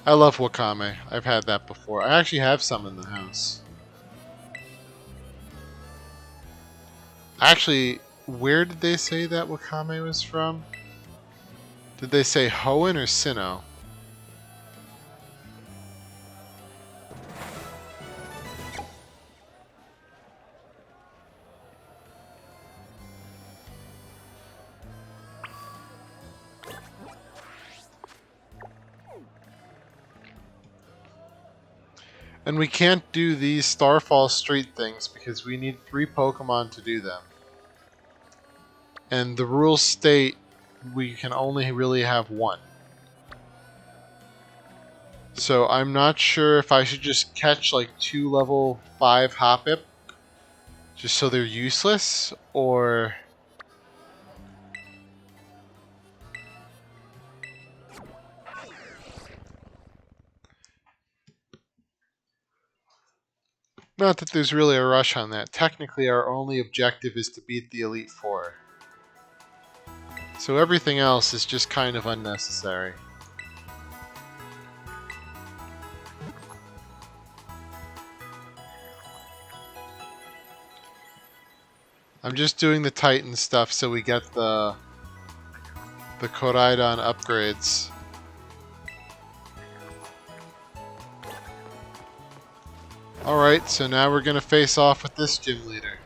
I love Wakame. I've had that before. I actually have some in the house. Actually, where did they say that Wakame was from? Did they say Hoenn or Sinnoh? And we can't do these Starfall Street things because we need 3 Pokemon to do them. And the rules state we can only really have 1. So I'm not sure if I should just catch like 2 level 5 Hoppip just so they're useless, or... Not that there's really a rush on that. Technically, our only objective is to beat the Elite Four. So everything else is just kind of unnecessary. I'm just doing the Titan stuff so we get the Koraidon upgrades. Alright, so now we're going to face off with this gym leader.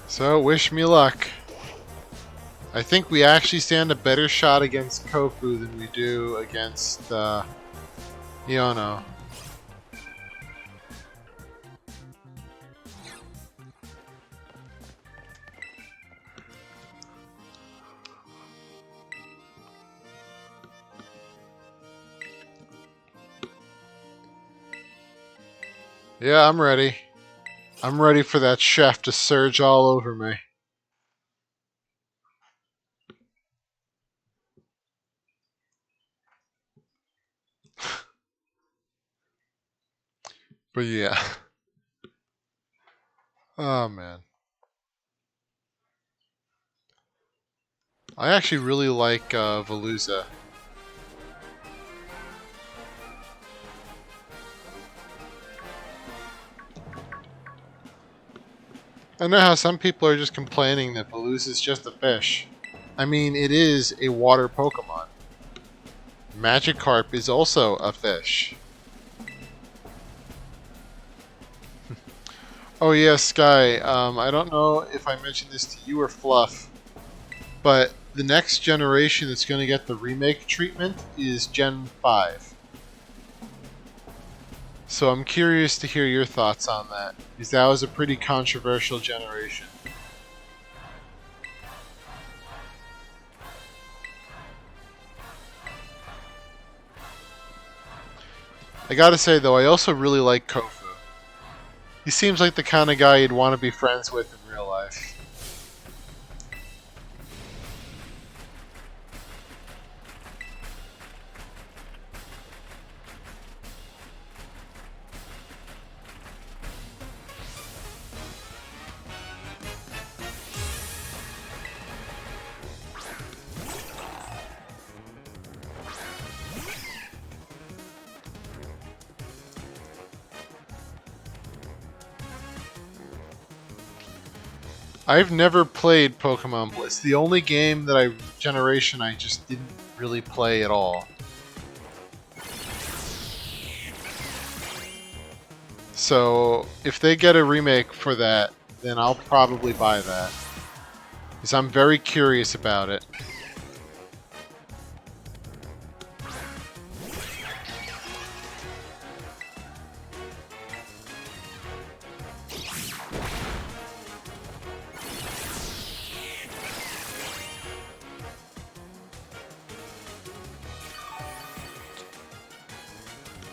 So, wish me luck. I think we actually stand a better shot against Kofu than we do against Iono. Yeah, I'm ready. I'm ready for that chef to surge all over me. But yeah. Oh man. I actually really like Veluza. I know how some people are just complaining that Veluza is just a fish. I mean, it is a water Pokemon. Magikarp is also a fish. Oh yeah, Sky. I don't know if I mentioned this to you or Fluff, but the next generation that's going to get the remake treatment is Gen 5. So I'm curious to hear your thoughts on that, because that was a pretty controversial generation. I gotta say though, I also really like Kofu. He seems like the kind of guy you'd want to be friends with in real life. I've never played Pokemon Blue. It's the only game that generation I just didn't really play at all. So if they get a remake for that, then I'll probably buy that. Because I'm very curious about it.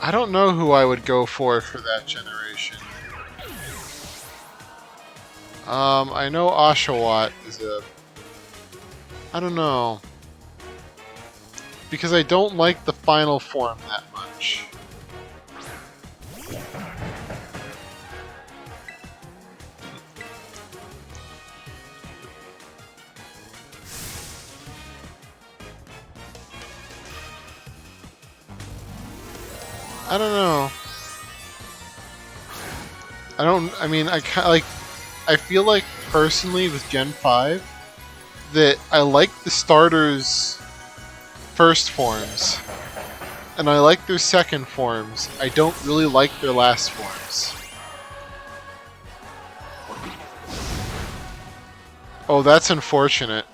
I don't know who I would go for that generation. I know Oshawott is a... I don't know. Because I don't like the final form that much. I don't know. I mean, I kind like... I feel like, personally, with Gen 5, that I like the starters' first forms. And I like their second forms. I don't really like their last forms. Oh, that's unfortunate.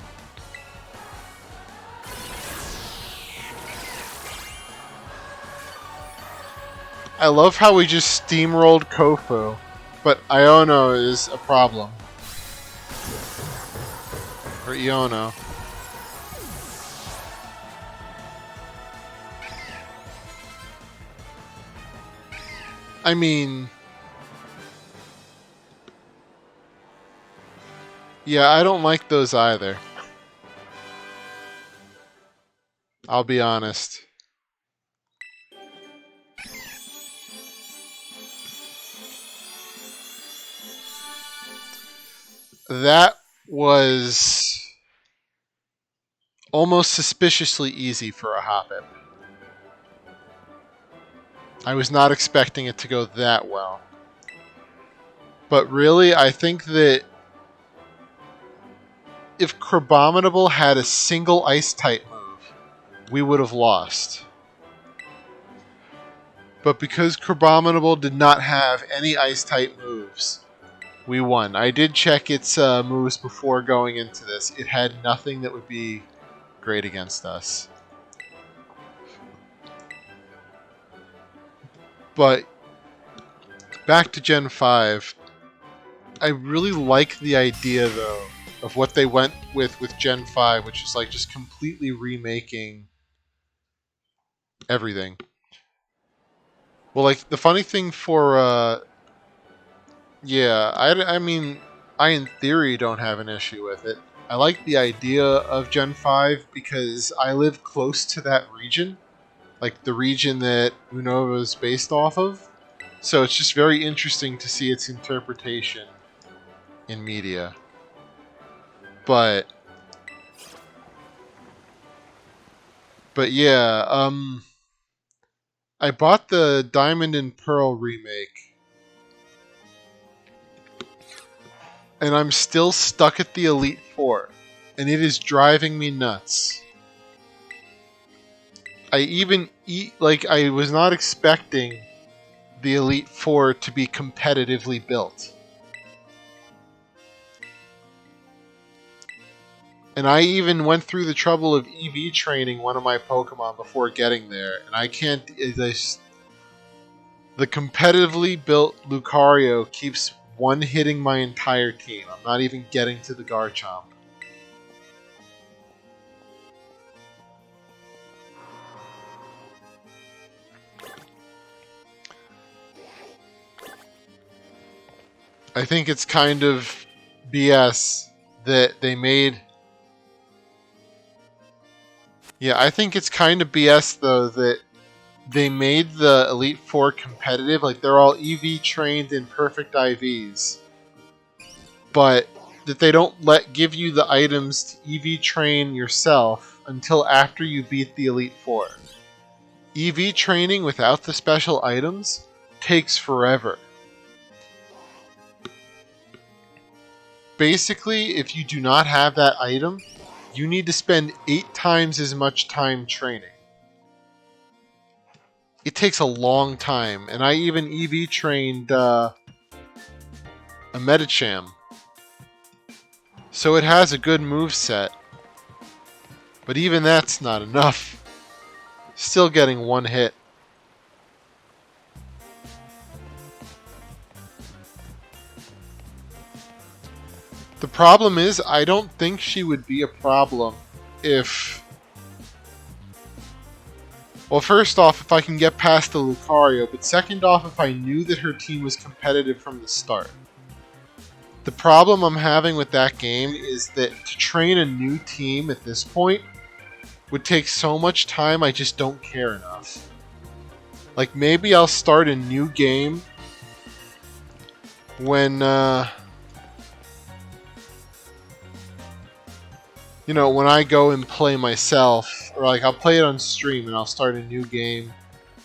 I love how we just steamrolled Kofu, but Iono is a problem. Or Iono. I mean... Yeah, I don't like those either. I'll be honest. That was almost suspiciously easy for a Hoppip. I was not expecting it to go that well. But really, I think that if Crabominable had a single Ice-type move, we would have lost. But because Crabominable did not have any Ice-type moves, we won. I did check its moves before going into this. It had nothing that would be great against us. But back to Gen 5, I really like the idea, though, of what they went with Gen 5, which is like just completely remaking everything. Well, like, the funny thing for Yeah, I mean, I in theory don't have an issue with it. I like the idea of Gen 5 because I live close to that region, like the region that Unova is based off of. So it's just very interesting to see its interpretation in media. But yeah, I bought the Diamond and Pearl remake, and I'm still stuck at the Elite Four, and it is driving me nuts. I even eat like I was not expecting the Elite Four to be competitively built. And I even went through the trouble of EV training one of my Pokemon before getting there, and I can't. The competitively built Lucario keeps one-hitting my entire team. I'm not even getting to the Garchomp. I think it's kind of BS that they made. Yeah, I think it's kind of BS though that they made the Elite Four competitive. Like they're all EV trained in perfect IVs, but that they don't give you the items to EV train yourself until after you beat the Elite Four. EV training without the special items takes forever. Basically, if you do not have that item, you need to spend 8 times as much time training. It takes a long time, and I even EV trained a Medicham. So it has a good move set, but even that's not enough. Still getting one hit. The problem is, I don't think she would be a problem if... Well, first off, if I can get past the Lucario, but second off, if I knew that her team was competitive from the start. The problem I'm having with that game is that to train a new team at this point would take so much time, I just don't care enough. Like, maybe I'll start a new game when, you know, when I go and play myself, or like I'll play it on stream and I'll start a new game,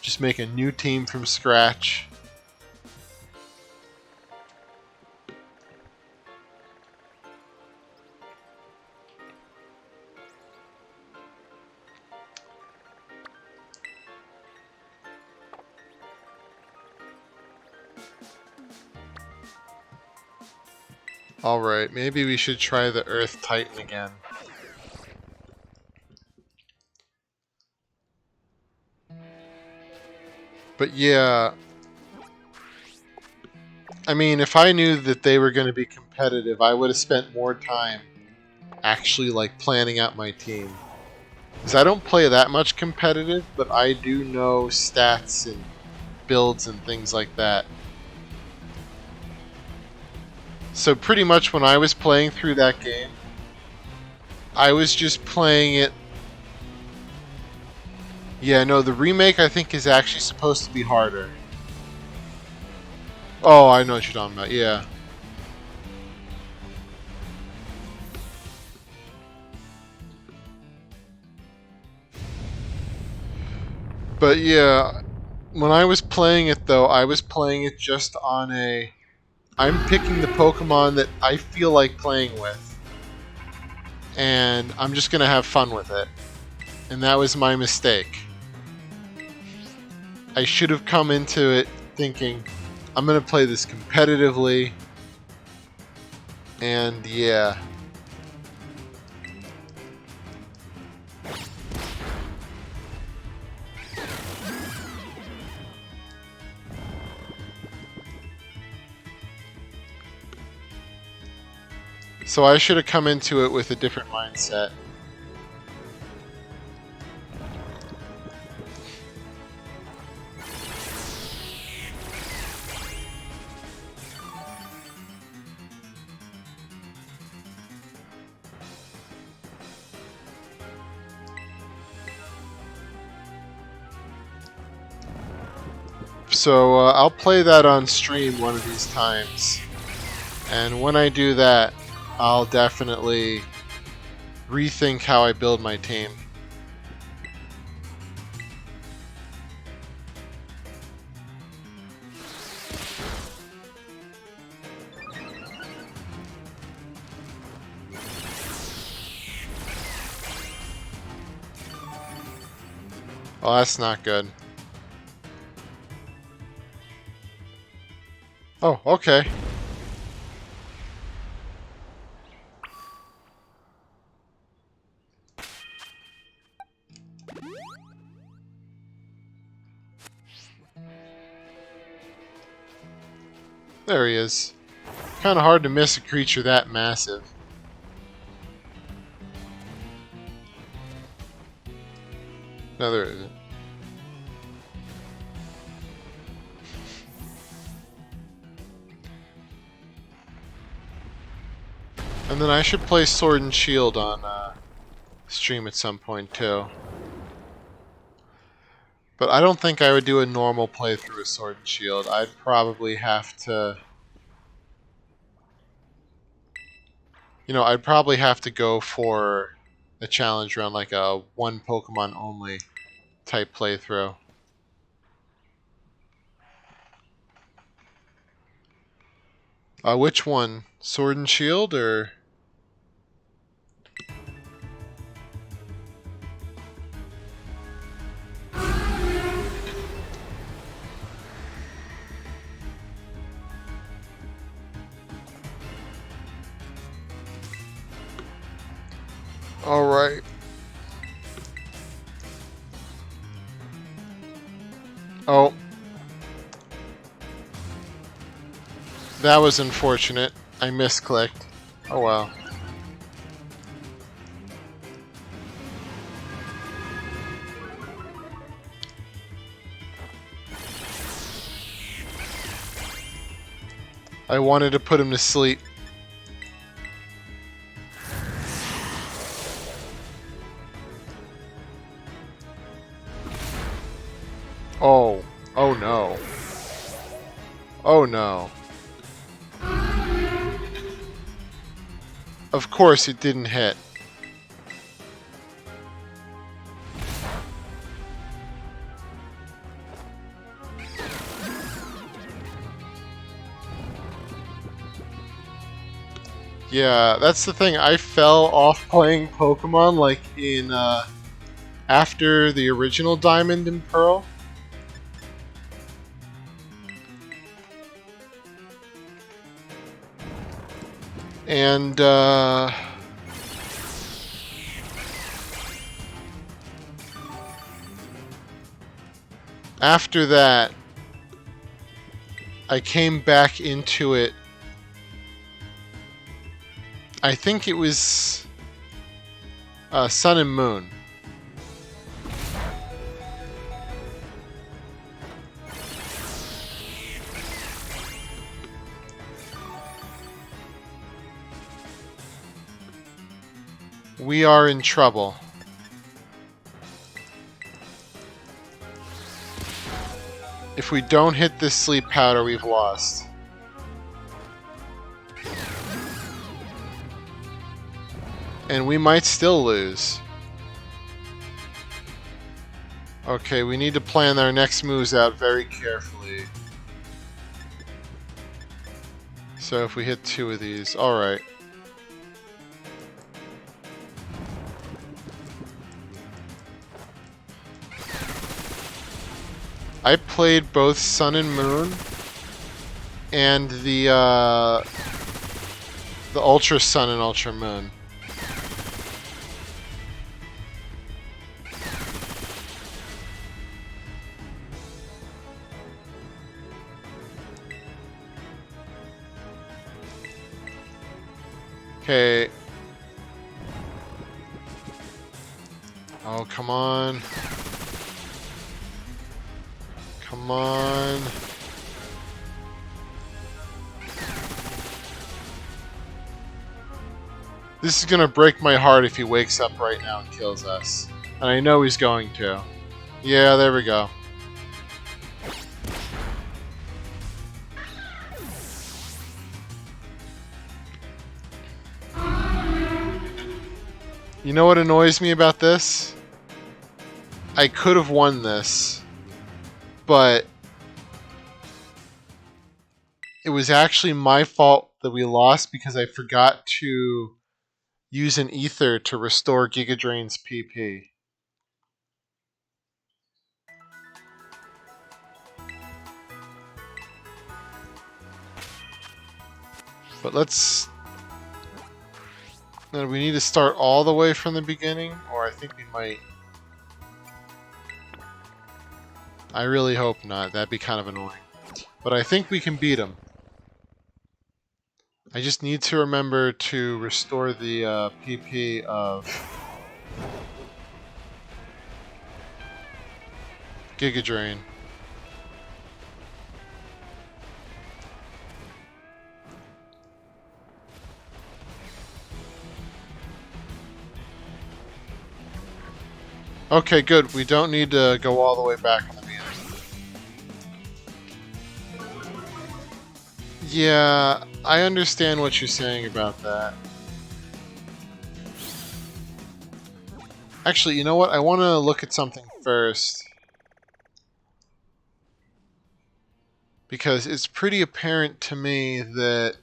just make a new team from scratch. Alright, maybe we should try the Earth Titan again. But yeah, I mean, if I knew that they were going to be competitive, I would have spent more time actually like planning out my team. Because I don't play that much competitive, but I do know stats and builds and things like that. So pretty much when I was playing through that game, I was just playing it. Yeah, no, the remake I think is actually supposed to be harder. Oh, I know what you're talking about, yeah. But yeah, when I was playing it though, I was playing it just on a... I'm picking the Pokemon that I feel like playing with. And I'm just going to have fun with it. And that was my mistake. I should have come into it thinking, I'm going to play this competitively. And yeah. So I should have come into it with a different mindset. So I'll play that on stream one of these times. And when I do that, I'll definitely rethink how I build my team. Oh, that's not good. Oh, okay. There he is. Kind of hard to miss a creature that massive. No, there isn't. And then I should play Sword and Shield on stream at some point too. But I don't think I would do a normal playthrough of Sword and Shield. I'd probably have to... I'd probably have to go for a challenge run, like a one Pokemon only type playthrough. Which one? Sword and Shield or... Alright. Oh. That was unfortunate. I misclicked. Oh well. I wanted to put him to sleep. Oh. Oh no. Oh no. Of course it didn't hit. Yeah, that's the thing. I fell off playing Pokemon like in after the original Diamond and Pearl. And after that, I came back into it. I think it was Sun and Moon. We are in trouble. If we don't hit this sleep powder, we've lost. And we might still lose. Okay, we need to plan our next moves out very carefully. So if we hit 2 of these, alright. I played both Sun and Moon and the Ultra Sun and Ultra Moon. Okay. Oh, come on. Come on. This is gonna break my heart if he wakes up right now and kills us. And I know he's going to. Yeah, there we go. You know what annoys me about this? I could have won this, but it was actually my fault that we lost because I forgot to use an ether to restore Giga Drain's PP. But let's... No, we need to start all the way from the beginning, or I think we might... I really hope not. That'd be kind of annoying. But I think we can beat him. I just need to remember to restore the PP of Giga Drain. Okay, good. We don't need to go all the way back on the beginning. Yeah, I understand what you're saying about that. Actually, you know what? I want to look at something first. Because it's pretty apparent to me that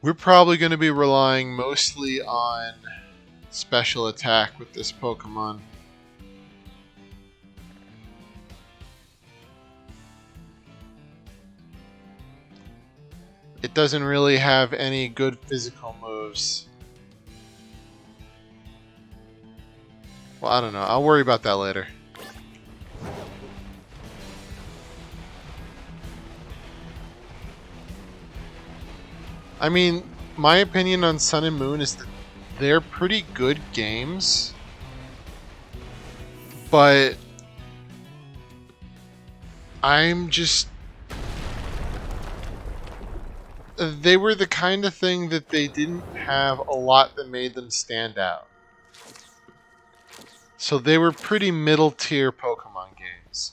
we're probably going to be relying mostly on special attack with this Pokemon. It doesn't really have any good physical moves. Well, I don't know. I'll worry about that later. I mean, my opinion on Sun and Moon is that they're pretty good games, but I'm just... They were the kind of thing that they didn't have a lot that made them stand out. So they were pretty middle tier Pokemon games.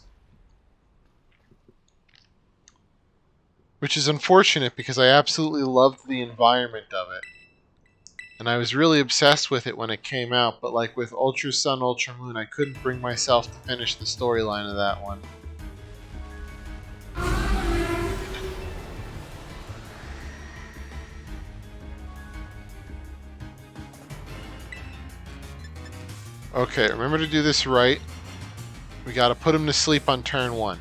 Which is unfortunate because I absolutely loved the environment of it. And I was really obsessed with it when it came out, but like with Ultra Sun, Ultra Moon, I couldn't bring myself to finish the storyline of that one. Okay, remember to do this right. We gotta put him to sleep on turn 1.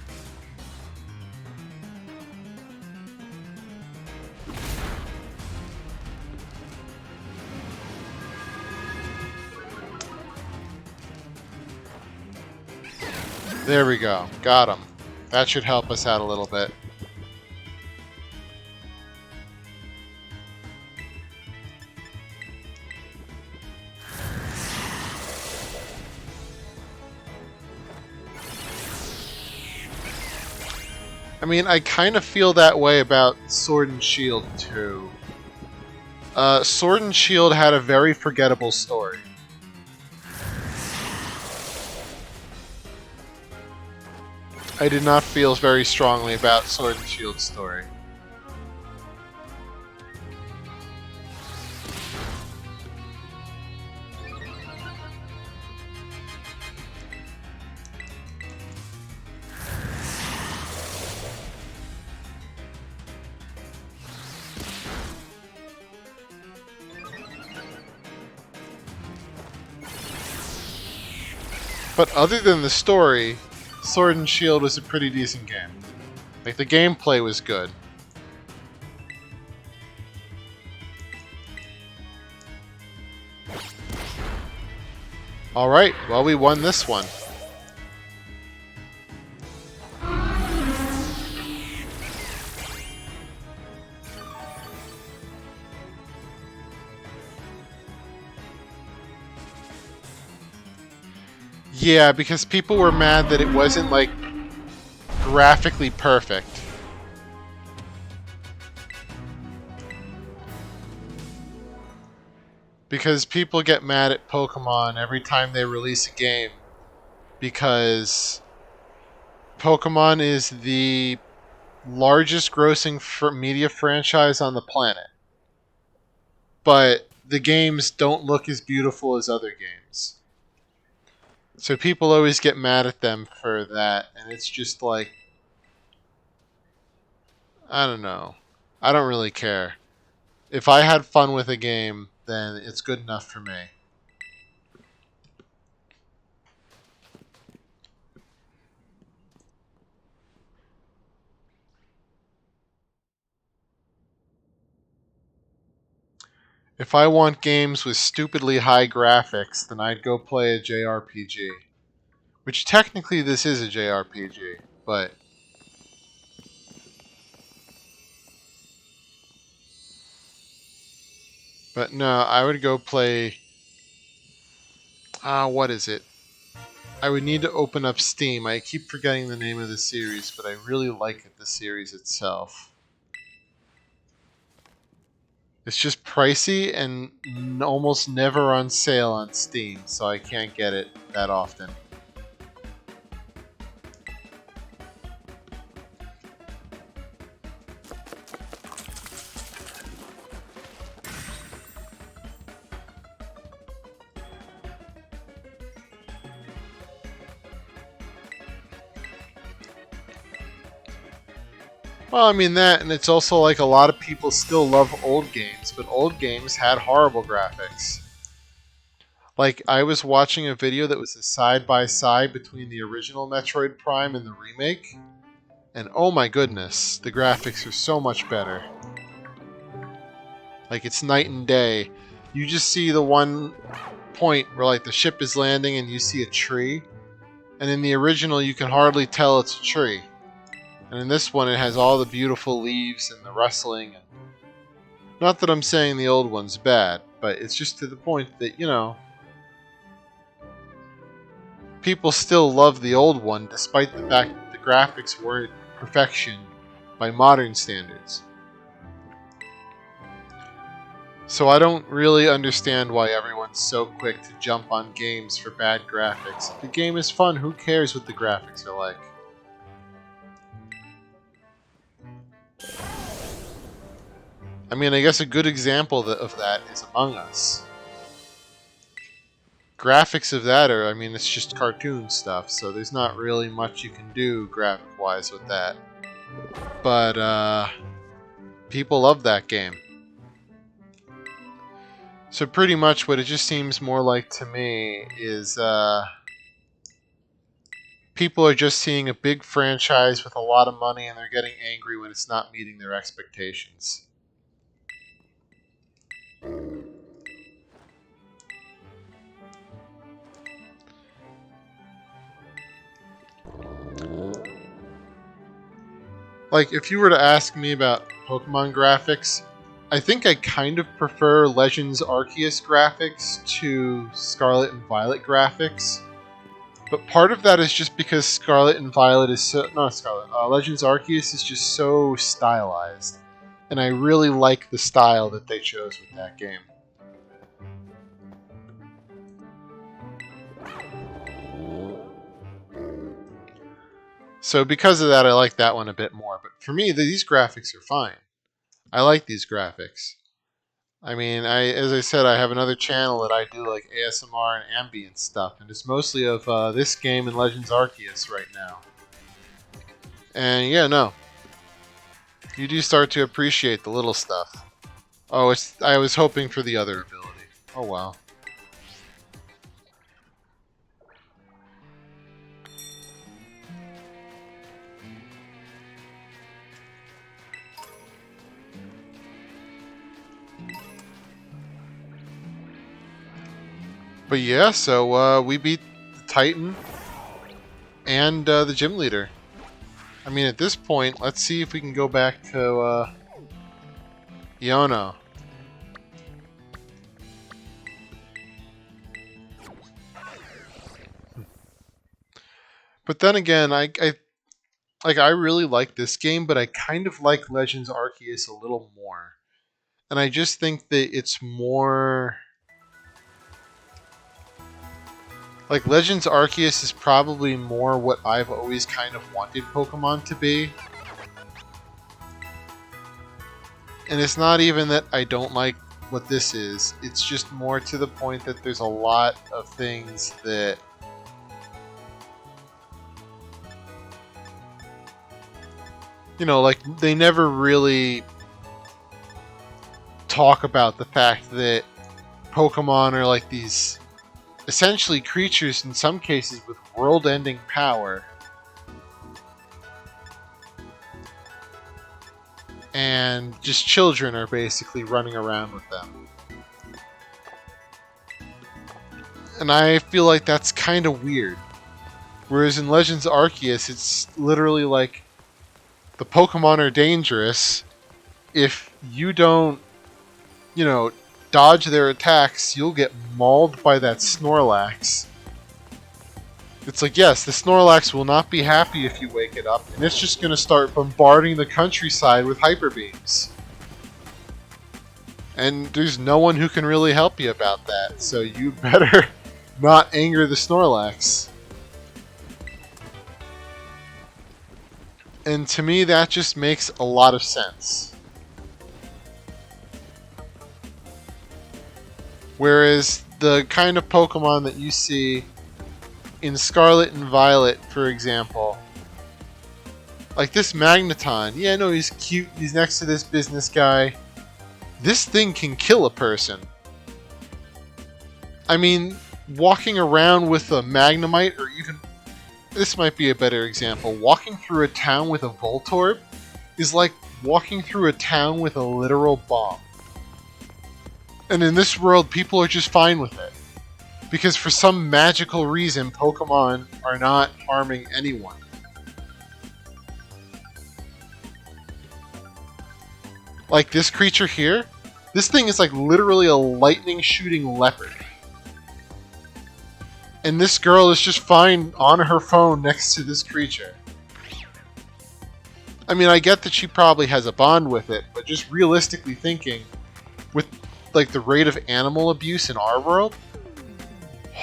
There we go. Got him. That should help us out a little bit. I mean, I kind of feel that way about Sword and Shield, too. Sword and Shield had a very forgettable story. I did not feel very strongly about Sword and Shield's story. But other than the story, Sword and Shield was a pretty decent game. Like, the gameplay was good. Alright, well, we won this one. Yeah, because people were mad that it wasn't, like, graphically perfect. Because people get mad at Pokemon every time they release a game. Because Pokemon is the largest grossing media franchise on the planet. but the games don't look as beautiful as other games. So people always get mad at them for that, and it's just like, I don't know. I don't really care. If I had fun with a game, then it's good enough for me. If I want games with stupidly high graphics, then I'd go play a JRPG. Which technically this is a JRPG, but no, I would go play what is it? I would need to open up Steam. I keep forgetting the name of the series, but I really like the series itself. It's just pricey and almost never on sale on Steam, so I can't get it that often. Well, I mean that, and it's also like a lot of people still love old games, but old games had horrible graphics. Like, I was watching a video that was a side-by-side between the original Metroid Prime and the remake, and oh my goodness, the graphics are so much better. Like, it's night and day. You just see the one point where, like, the ship is landing and you see a tree, and in the original you can hardly tell it's a tree. And in this one, it has all the beautiful leaves and the rustling. And not that I'm saying the old one's bad, but it's just to the point that, you know, people still love the old one despite the fact that the graphics weren't perfection by modern standards. So I don't really understand why everyone's so quick to jump on games for bad graphics. If the game is fun, who cares what the graphics are like? I mean, I guess a good example of that is Among Us. Graphics of that are, I mean, it's just cartoon stuff, so there's not really much you can do graphic-wise with that. But, people love that game. So pretty much what it just seems more like to me is, people are just seeing a big franchise with a lot of money and they're getting angry when it's not meeting their expectations. Like, if you were to ask me about Pokemon graphics, I think I kind of prefer Legends Arceus graphics to Scarlet and Violet graphics. But part of that is just because Scarlet and Violet is so... Not Scarlet. Legends Arceus is just so stylized. And I really like the style that they chose with that game. So because of that, I like that one a bit more. But for me, these graphics are fine. I like these graphics. I mean, as I said, I have another channel that I do like ASMR and ambient stuff, and it's mostly of this game and Legends Arceus right now. And yeah, no, you do start to appreciate the little stuff. Oh, I was hoping for the other ability. Oh well. But yeah, so we beat the Titan and the gym leader. I mean, at this point, let's see if we can go back to Iono. But then again, I really like this game, but I kind of like Legends Arceus a little more. And I just think that it's more... Like, Legends Arceus is probably more what I've always kind of wanted Pokemon to be. And it's not even that I don't like what this is. It's just more to the point that there's a lot of things that like they never really talk about the fact that Pokemon are like these essentially creatures in some cases with world-ending power. And just children are basically running around with them. And I feel like that's kind of weird. Whereas in Legends Arceus, it's literally like the Pokemon are dangerous. If you don't, dodge their attacks, you'll get mauled by that Snorlax. It's like, yes, the Snorlax will not be happy if you wake it up, and it's just going to start bombarding the countryside with hyper beams. And there's no one who can really help you about that, so you better not anger the Snorlax. And to me, that just makes a lot of sense. Whereas the kind of Pokemon that you see in Scarlet and Violet, for example, like this Magneton, yeah, no, he's cute, he's next to this business guy. This thing can kill a person. I mean, walking around with a Magnemite, or even, this might be a better example, walking through a town with a Voltorb is like walking through a town with a literal bomb. And in this world, people are just fine with it. Because for some magical reason, Pokemon are not harming anyone. Like this creature here, this thing is like literally a lightning shooting leopard. And this girl is just fine on her phone next to this creature. I mean, I get that she probably has a bond with it, but just realistically thinking, with like the rate of animal abuse in our world,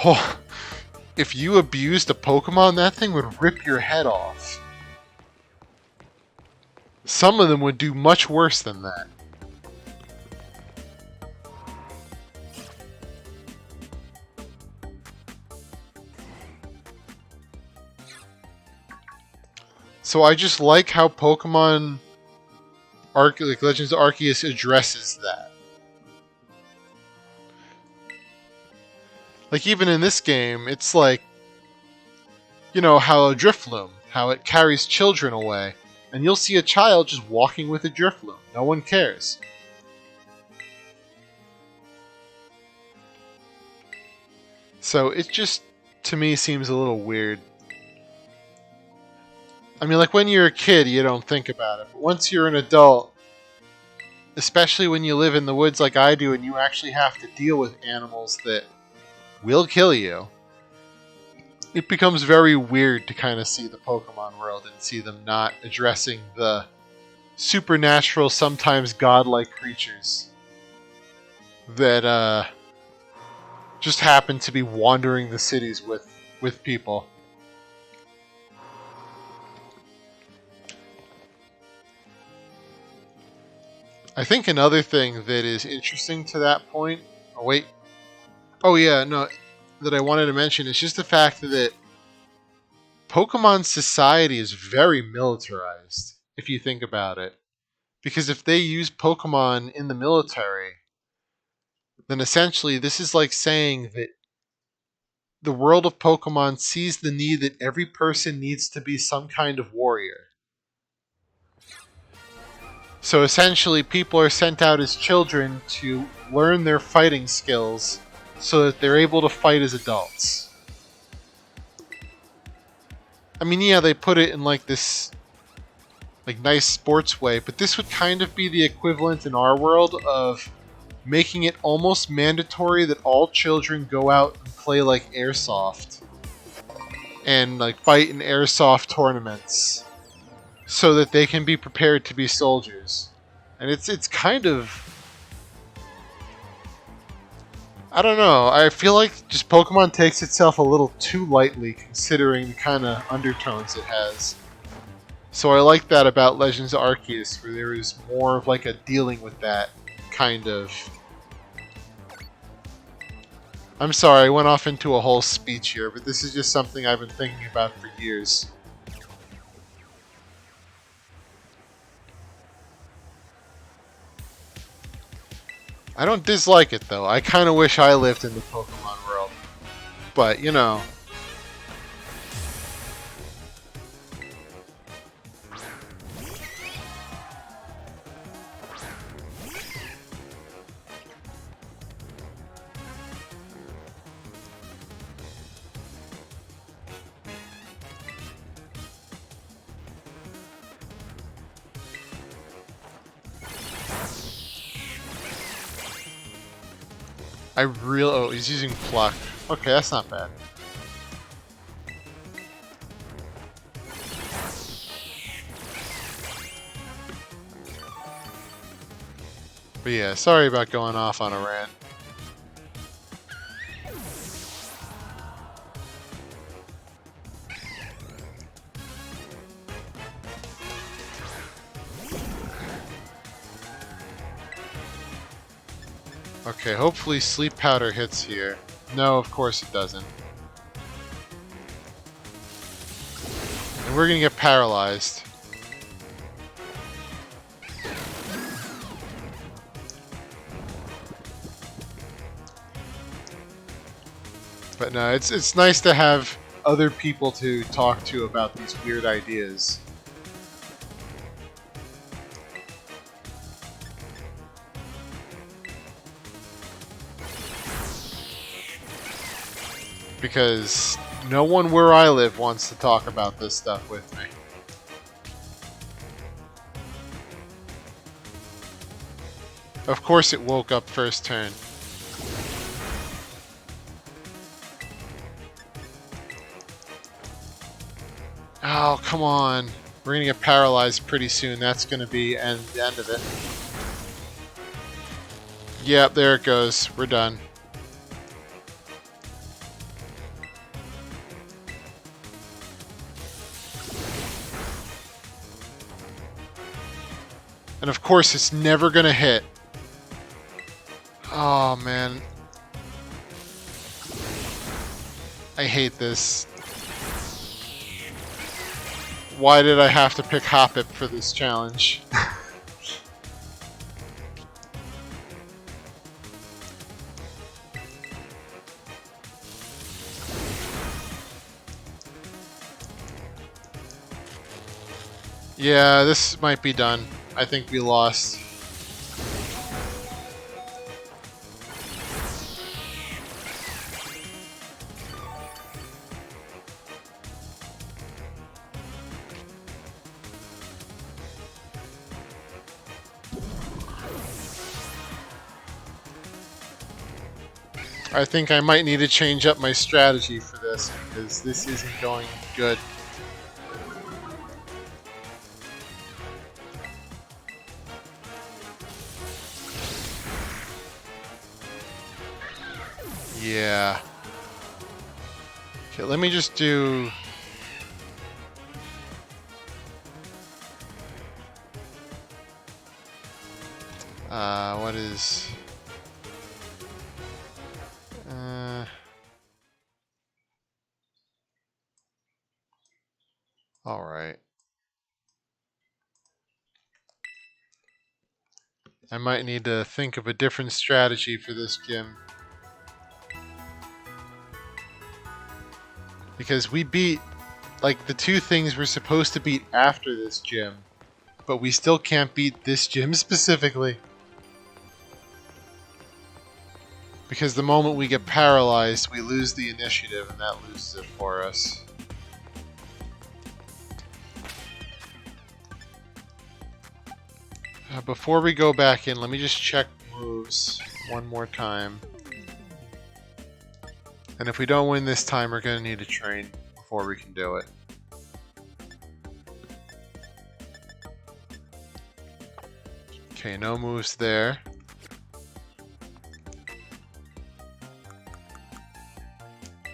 oh, if you abused a Pokemon, that thing would rip your head off. Some of them would do much worse than that. So I just like how Pokemon like Legends of Arceus addresses that. Like even in this game, it's like, how a Drifloon, how it carries children away. And you'll see a child just walking with a Drifloon. No one cares. So it just, to me, seems a little weird. I mean, like when you're a kid, you don't think about it. But once you're an adult, especially when you live in the woods like I do and you actually have to deal with animals that will kill you, it becomes very weird to kind of see the Pokemon world and see them not addressing the supernatural, sometimes godlike creatures that just happen to be wandering the cities with people. I think another thing that is interesting to that point... Oh, wait. Oh, yeah, no. That I wanted to mention is just the fact that Pokemon society is very militarized, if you think about it. Because if they use Pokemon in the military, then essentially this is like saying that the world of Pokemon sees the need that every person needs to be some kind of warrior. So essentially, people are sent out as children to learn their fighting skills so that they're able to fight as adults. I mean, yeah, they put it in like this like nice sports way, but this would kind of be the equivalent in our world of making it almost mandatory that all children go out and play like airsoft and like fight in airsoft tournaments so that they can be prepared to be soldiers. And it's kind of, I don't know, I feel like just Pokemon takes itself a little too lightly considering the kind of undertones it has. So I like that about Legends of Arceus, where there is more of like a dealing with that kind of I'm sorry, I went off into a whole speech here, but this is just something I've been thinking about for years. I don't dislike it, though. I kind of wish I lived in the Pokemon world. But, you know. Oh, he's using Pluck. Okay, that's not bad. But yeah, sorry about going off on a rant. Okay, hopefully Sleep Powder hits here. No, of course it doesn't. And we're gonna get paralyzed. But no, it's nice to have other people to talk to about these weird ideas. Because no one where I live wants to talk about this stuff with me. Of course it woke up first turn. Oh, come on. We're gonna get paralyzed pretty soon. That's gonna be the end of it. Yep, there it goes. We're done. And of course, it's never gonna hit. Oh, man. I hate this. Why did I have to pick Hoppip for this challenge? Yeah, this might be done. I think we lost. I think I might need to change up my strategy for this, because this isn't going good. Yeah. Okay, let me just do... what is... Alright. I might need to think of a different strategy for this gym. Because we beat, like, the two things we're supposed to beat after this gym. But we still can't beat this gym specifically. Because the moment we get paralyzed, we lose the initiative, and that loses it for us. Before we go back in, let me just check moves one more time. And if we don't win this time, we're going to need to train before we can do it. Okay, no moves there.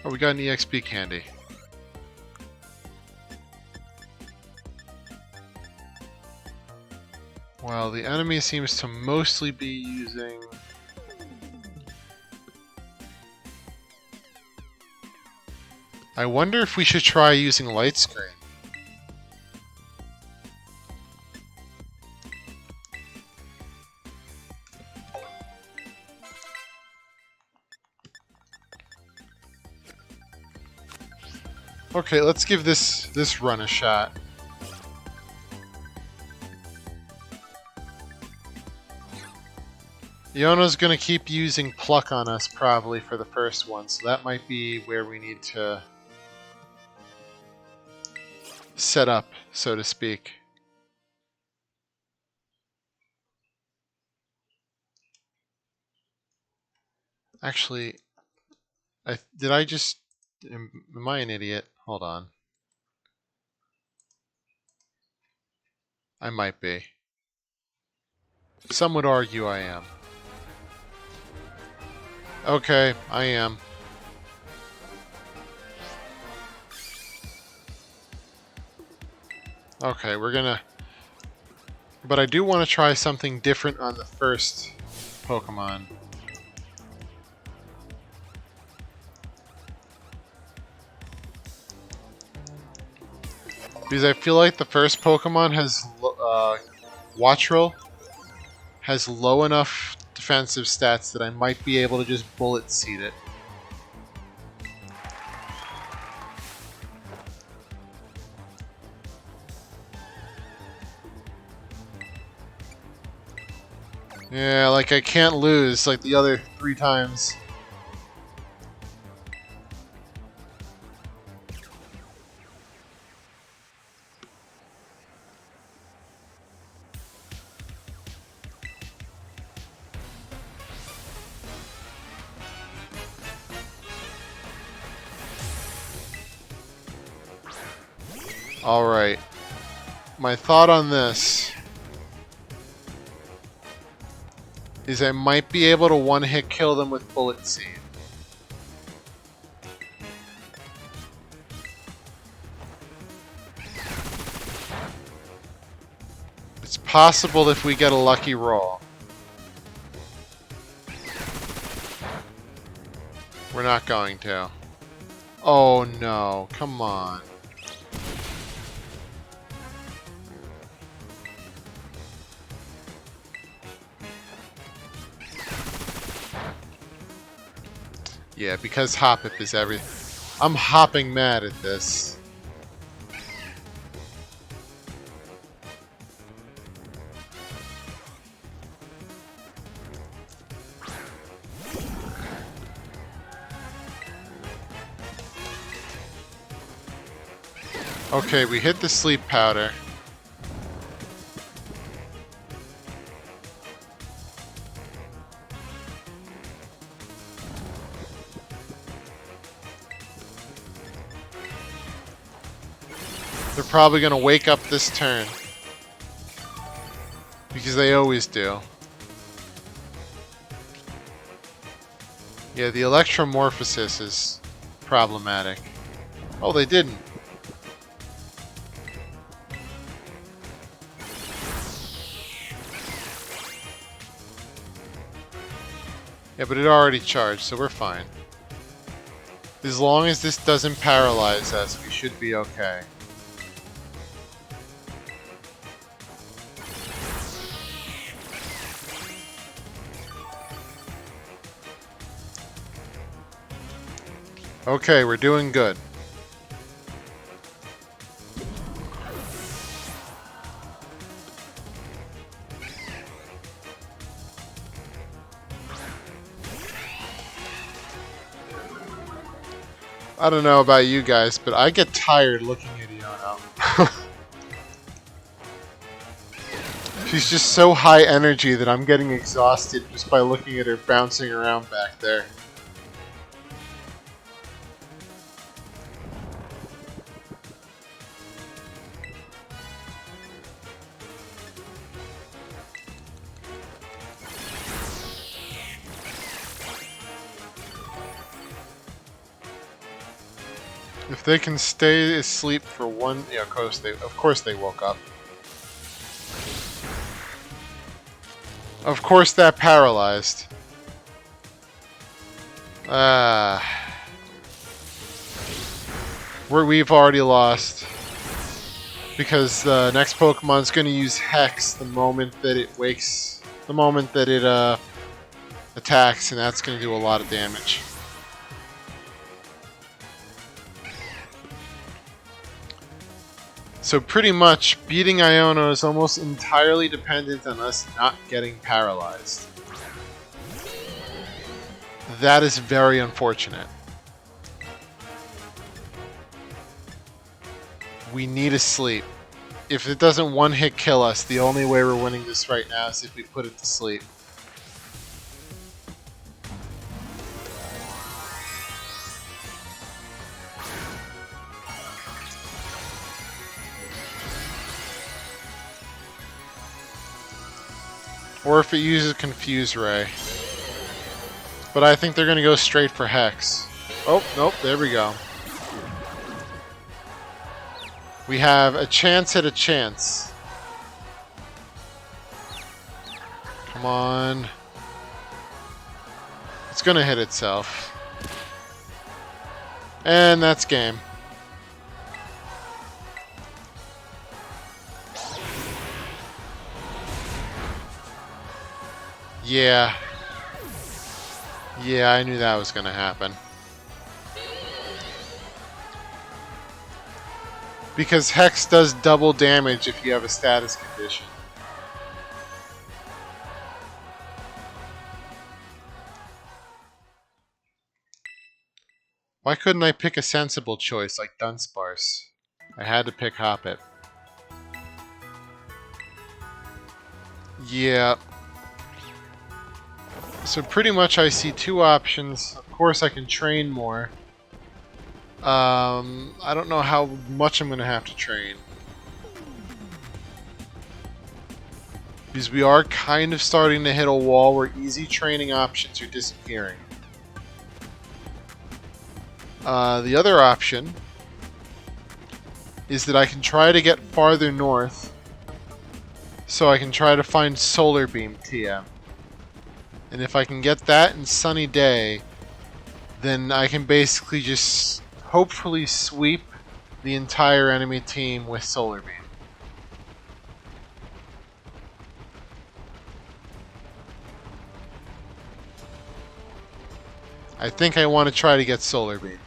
Oh, we got an EXP candy. Well, the enemy seems to mostly be using... I wonder if we should try using light screen. Okay, let's give this run a shot. Yono's gonna keep using pluck on us probably for the first one, so that might be where we need to set up, so to speak. Actually, did I just... Am I an idiot? Hold on. I might be. Some would argue I am. Okay, I am. Okay, we're gonna... But I do want to try something different on the first Pokemon. Because I feel like the first Pokemon has... Wattrel has low enough defensive stats that I might be able to just bullet seed it. Yeah, like I can't lose like the other 3 times. Alright. My thought on this is I might be able to one-hit kill them with Bullet Seed. It's possible if we get a lucky roll. We're not going to. Oh no, come on. Yeah, because Hoppip is everything. I'm hopping mad at this. Okay, we hit the sleep powder. They're probably going to wake up this turn. Because they always do. Yeah, the electromorphosis is problematic. Oh, they didn't. Yeah, but it already charged, so we're fine. As long as this doesn't paralyze us, we should be okay. Okay, we're doing good. I don't know about you guys, but I get tired looking at Iono. She's just so high energy that I'm getting exhausted just by looking at her bouncing around back there. If they can stay asleep for one... Yeah, of course they woke up. Of course that paralyzed. We've already lost. Because the next Pokemon's going to use Hex the moment that it wakes, the moment that it attacks, and that's going to do a lot of damage. So pretty much, beating Iono is almost entirely dependent on us not getting paralyzed. That is very unfortunate. We need a sleep. If it doesn't one-hit kill us, the only way we're winning this right now is if we put it to sleep. Or if it uses Confuse Ray. But I think they're going to go straight for Hex. Oh, nope, there we go. We have a chance at a chance. Come on. It's going to hit itself. And that's game. Yeah. Yeah, I knew that was going to happen. Because Hex does double damage if you have a status condition. Why couldn't I pick a sensible choice like Dunsparce? I had to pick Hoppip. Yeah. So pretty much I see two options. Of course I can train more. I don't know how much I'm going to have to train. Because we are kind of starting to hit a wall where easy training options are disappearing. The other option is that I can try to get farther north so I can try to find Solar Beam TM. And if I can get that in Sunny Day, then I can basically just hopefully sweep the entire enemy team with Solar Beam. I think I want to try to get Solar Beam.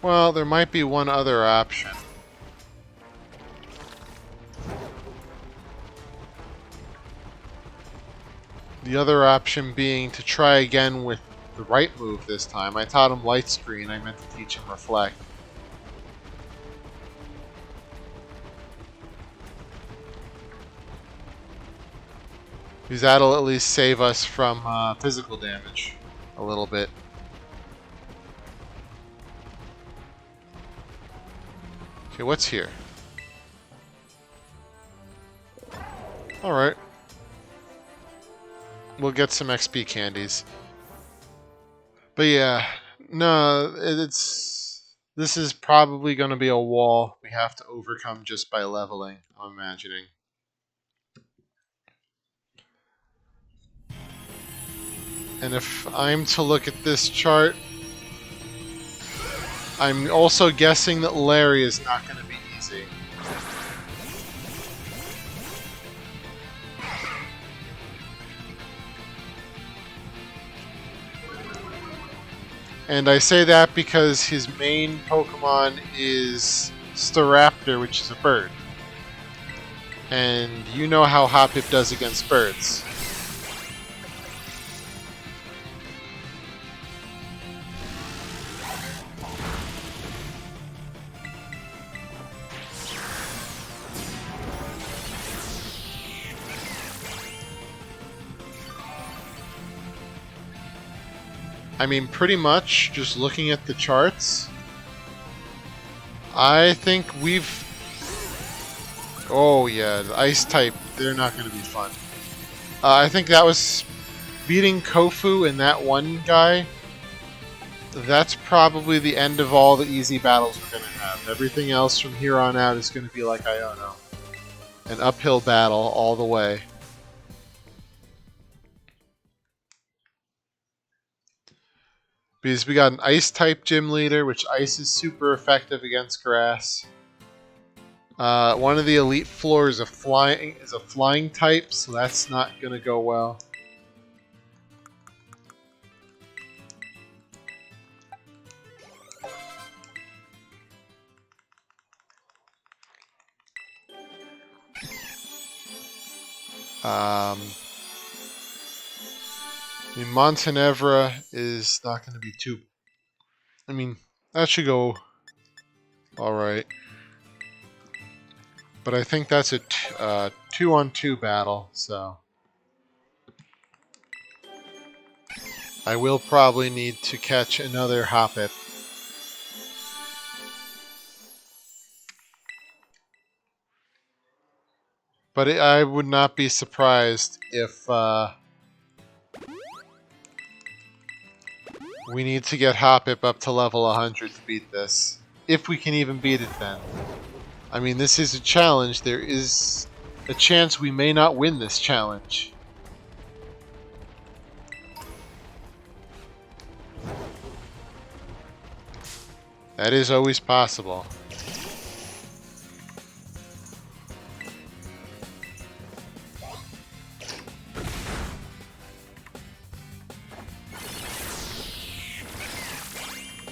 Well, there might be one other option. The other option being to try again with the right move this time. I taught him Light Screen, I meant to teach him Reflect. Because that'll at least save us from physical damage a little bit. Okay, what's here? Alright. We'll get some XP candies. But yeah, no, this is probably going to be a wall we have to overcome just by leveling, I'm imagining. And if I'm to look at this chart, I'm also guessing that Larry is not going to be easy. And I say that because his main Pokemon is Staraptor, which is a bird. And you know how Hoppip does against birds. I mean, pretty much, just looking at the charts, I think we've... Oh yeah, the Ice type, they're not going to be fun. I think that was beating Kofu and that one guy. that's probably the end of all the easy battles we're going to have. Everything else from here on out is going to be like Iono. An uphill battle all the way. Because we got an ice type gym leader, which ice is super effective against grass. One of the elite floors is a flying type, so that's not going to go well. I mean, Montenevra is not going to be too... I mean, that should go alright. But I think that's a 2-on-2 battle, so... I will probably need to catch another Hoppip. But I would not be surprised if we need to get Hoppip up to level 100 to beat this. If we can even beat it then. I mean, this is a challenge. There is a chance we may not win this challenge. That is always possible.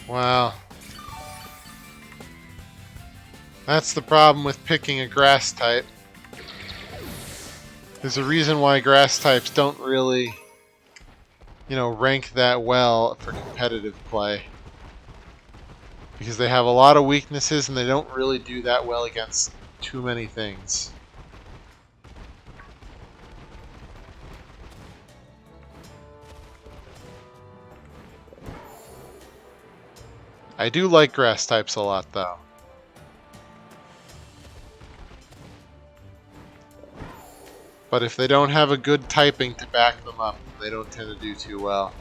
Wow. That's the problem with picking a grass type. There's a reason why grass types don't really, rank that well for competitive play. Because they have a lot of weaknesses and they don't really do that well against too many things. I do like grass types a lot, though. But if they don't have a good typing to back them up, they don't tend to do too well.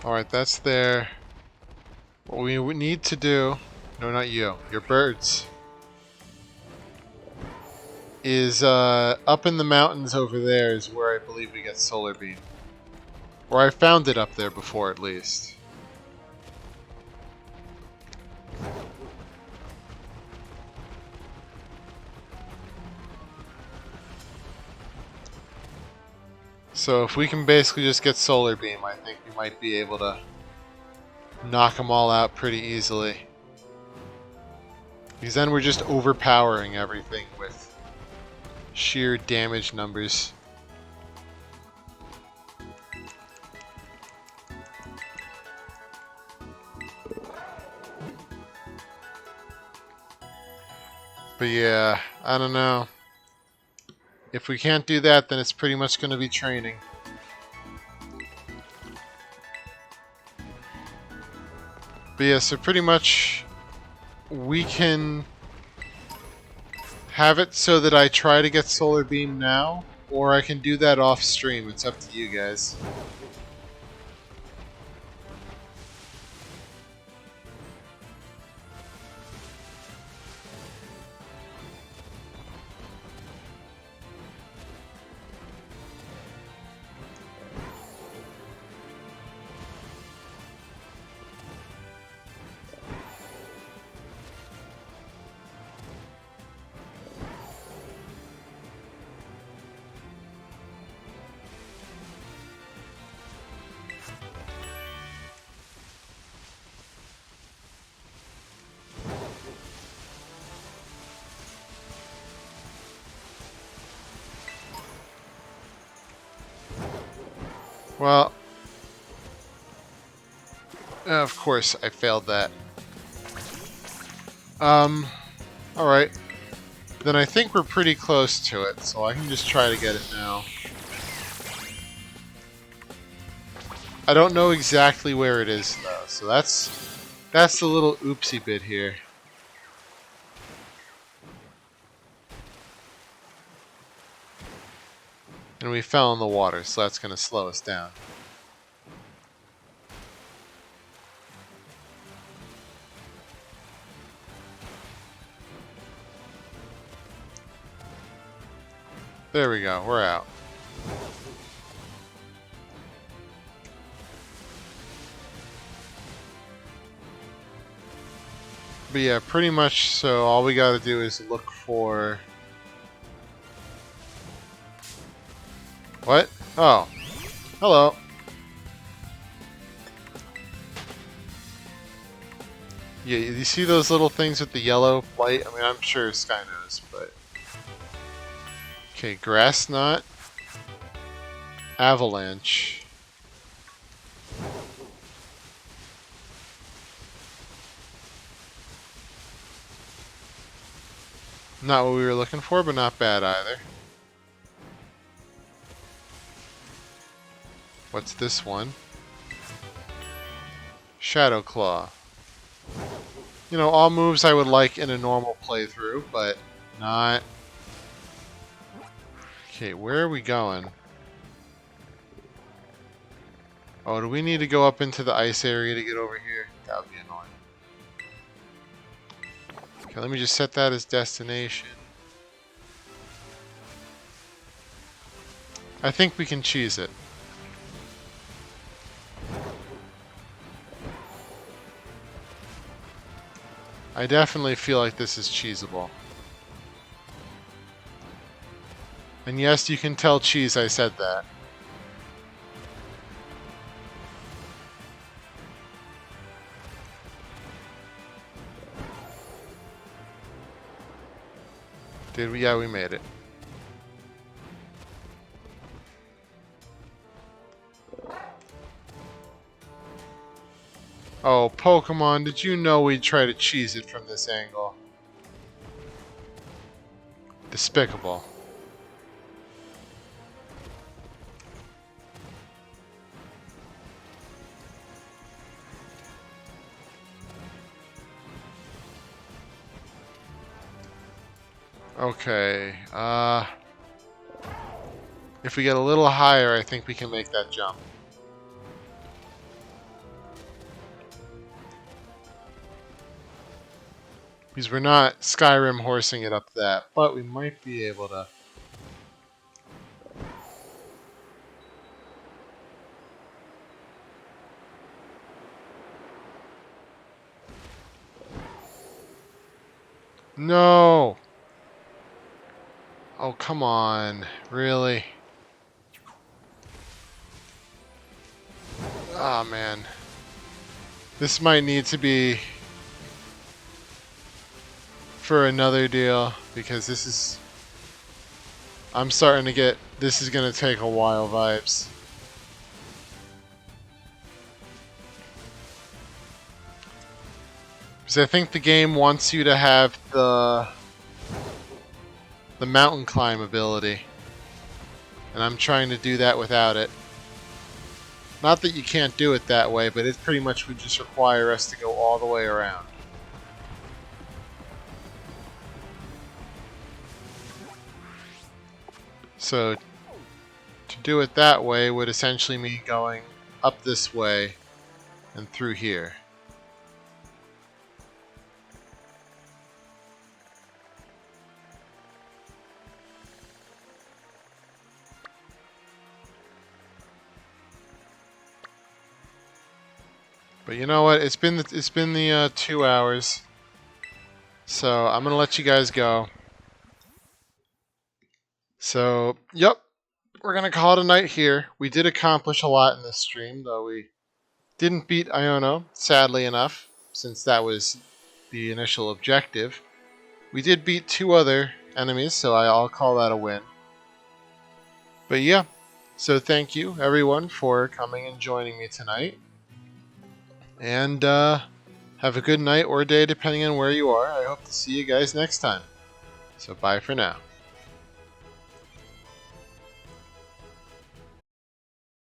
Alright, that's there. What we need to do... No, not you. Your birds. Is up in the mountains over there is where I believe we get Solar Beam. Or I found it up there before, at least. So if we can basically just get Solar Beam, I think we might be able to knock them all out pretty easily. Because then we're just overpowering everything with sheer damage numbers. But yeah, I don't know. If we can't do that, then it's pretty much going to be training. But yeah, so pretty much we can have it so that I try to get Solar Beam now, or I can do that off stream. It's up to you guys. Well, of course I failed that. Alright. then I think we're pretty close to it, so I can just try to get it now. I don't know exactly where it is though, so that's the little oopsie bit here. And we fell in the water, so that's going to slow us down. There we go, we're out. But yeah, pretty much so all we gotta do is look for... What? Oh. Hello. Yeah, you see those little things with the yellow light? I mean, I'm sure Sky knows, but... Okay, grass knot. Avalanche. Not what we were looking for, but not bad either. What's this one? Shadow Claw. You know, all moves I would like in a normal playthrough, but not... Okay, where are we going? Oh, do we need to go up into the ice area to get over here? That would be annoying. Okay, let me just set that as destination. I think we can cheese it. I definitely feel like this is cheesable. And yes, you can tell cheese I said that. Did we? Yeah, we made it. Oh, Pokemon, did you know we'd try to cheese it from this angle? Despicable. Okay, if we get a little higher, I think we can make that jump. Because we're not Skyrim horsing it up that, but we might be able to. No! Oh, come on. Really? Ah, man. This might need to be for another deal, because this is... I'm starting to get... This is going to take a while vibes. Because I think the game wants you to have the mountain climb ability. And I'm trying to do that without it. Not that you can't do it that way, but it pretty much would just require us to go all the way around. So, to do it that way would essentially mean going up this way and through here. But you know what? It's been the 2 hours, so I'm gonna let you guys go. So, yep, we're gonna call it a night here. We did accomplish a lot in this stream, though we didn't beat Iono, sadly enough, since that was the initial objective. We did beat 2 other enemies, so I'll call that a win. But yeah, so thank you everyone for coming and joining me tonight. And have a good night or day depending on where you are. I hope to see you guys next time. So bye for now.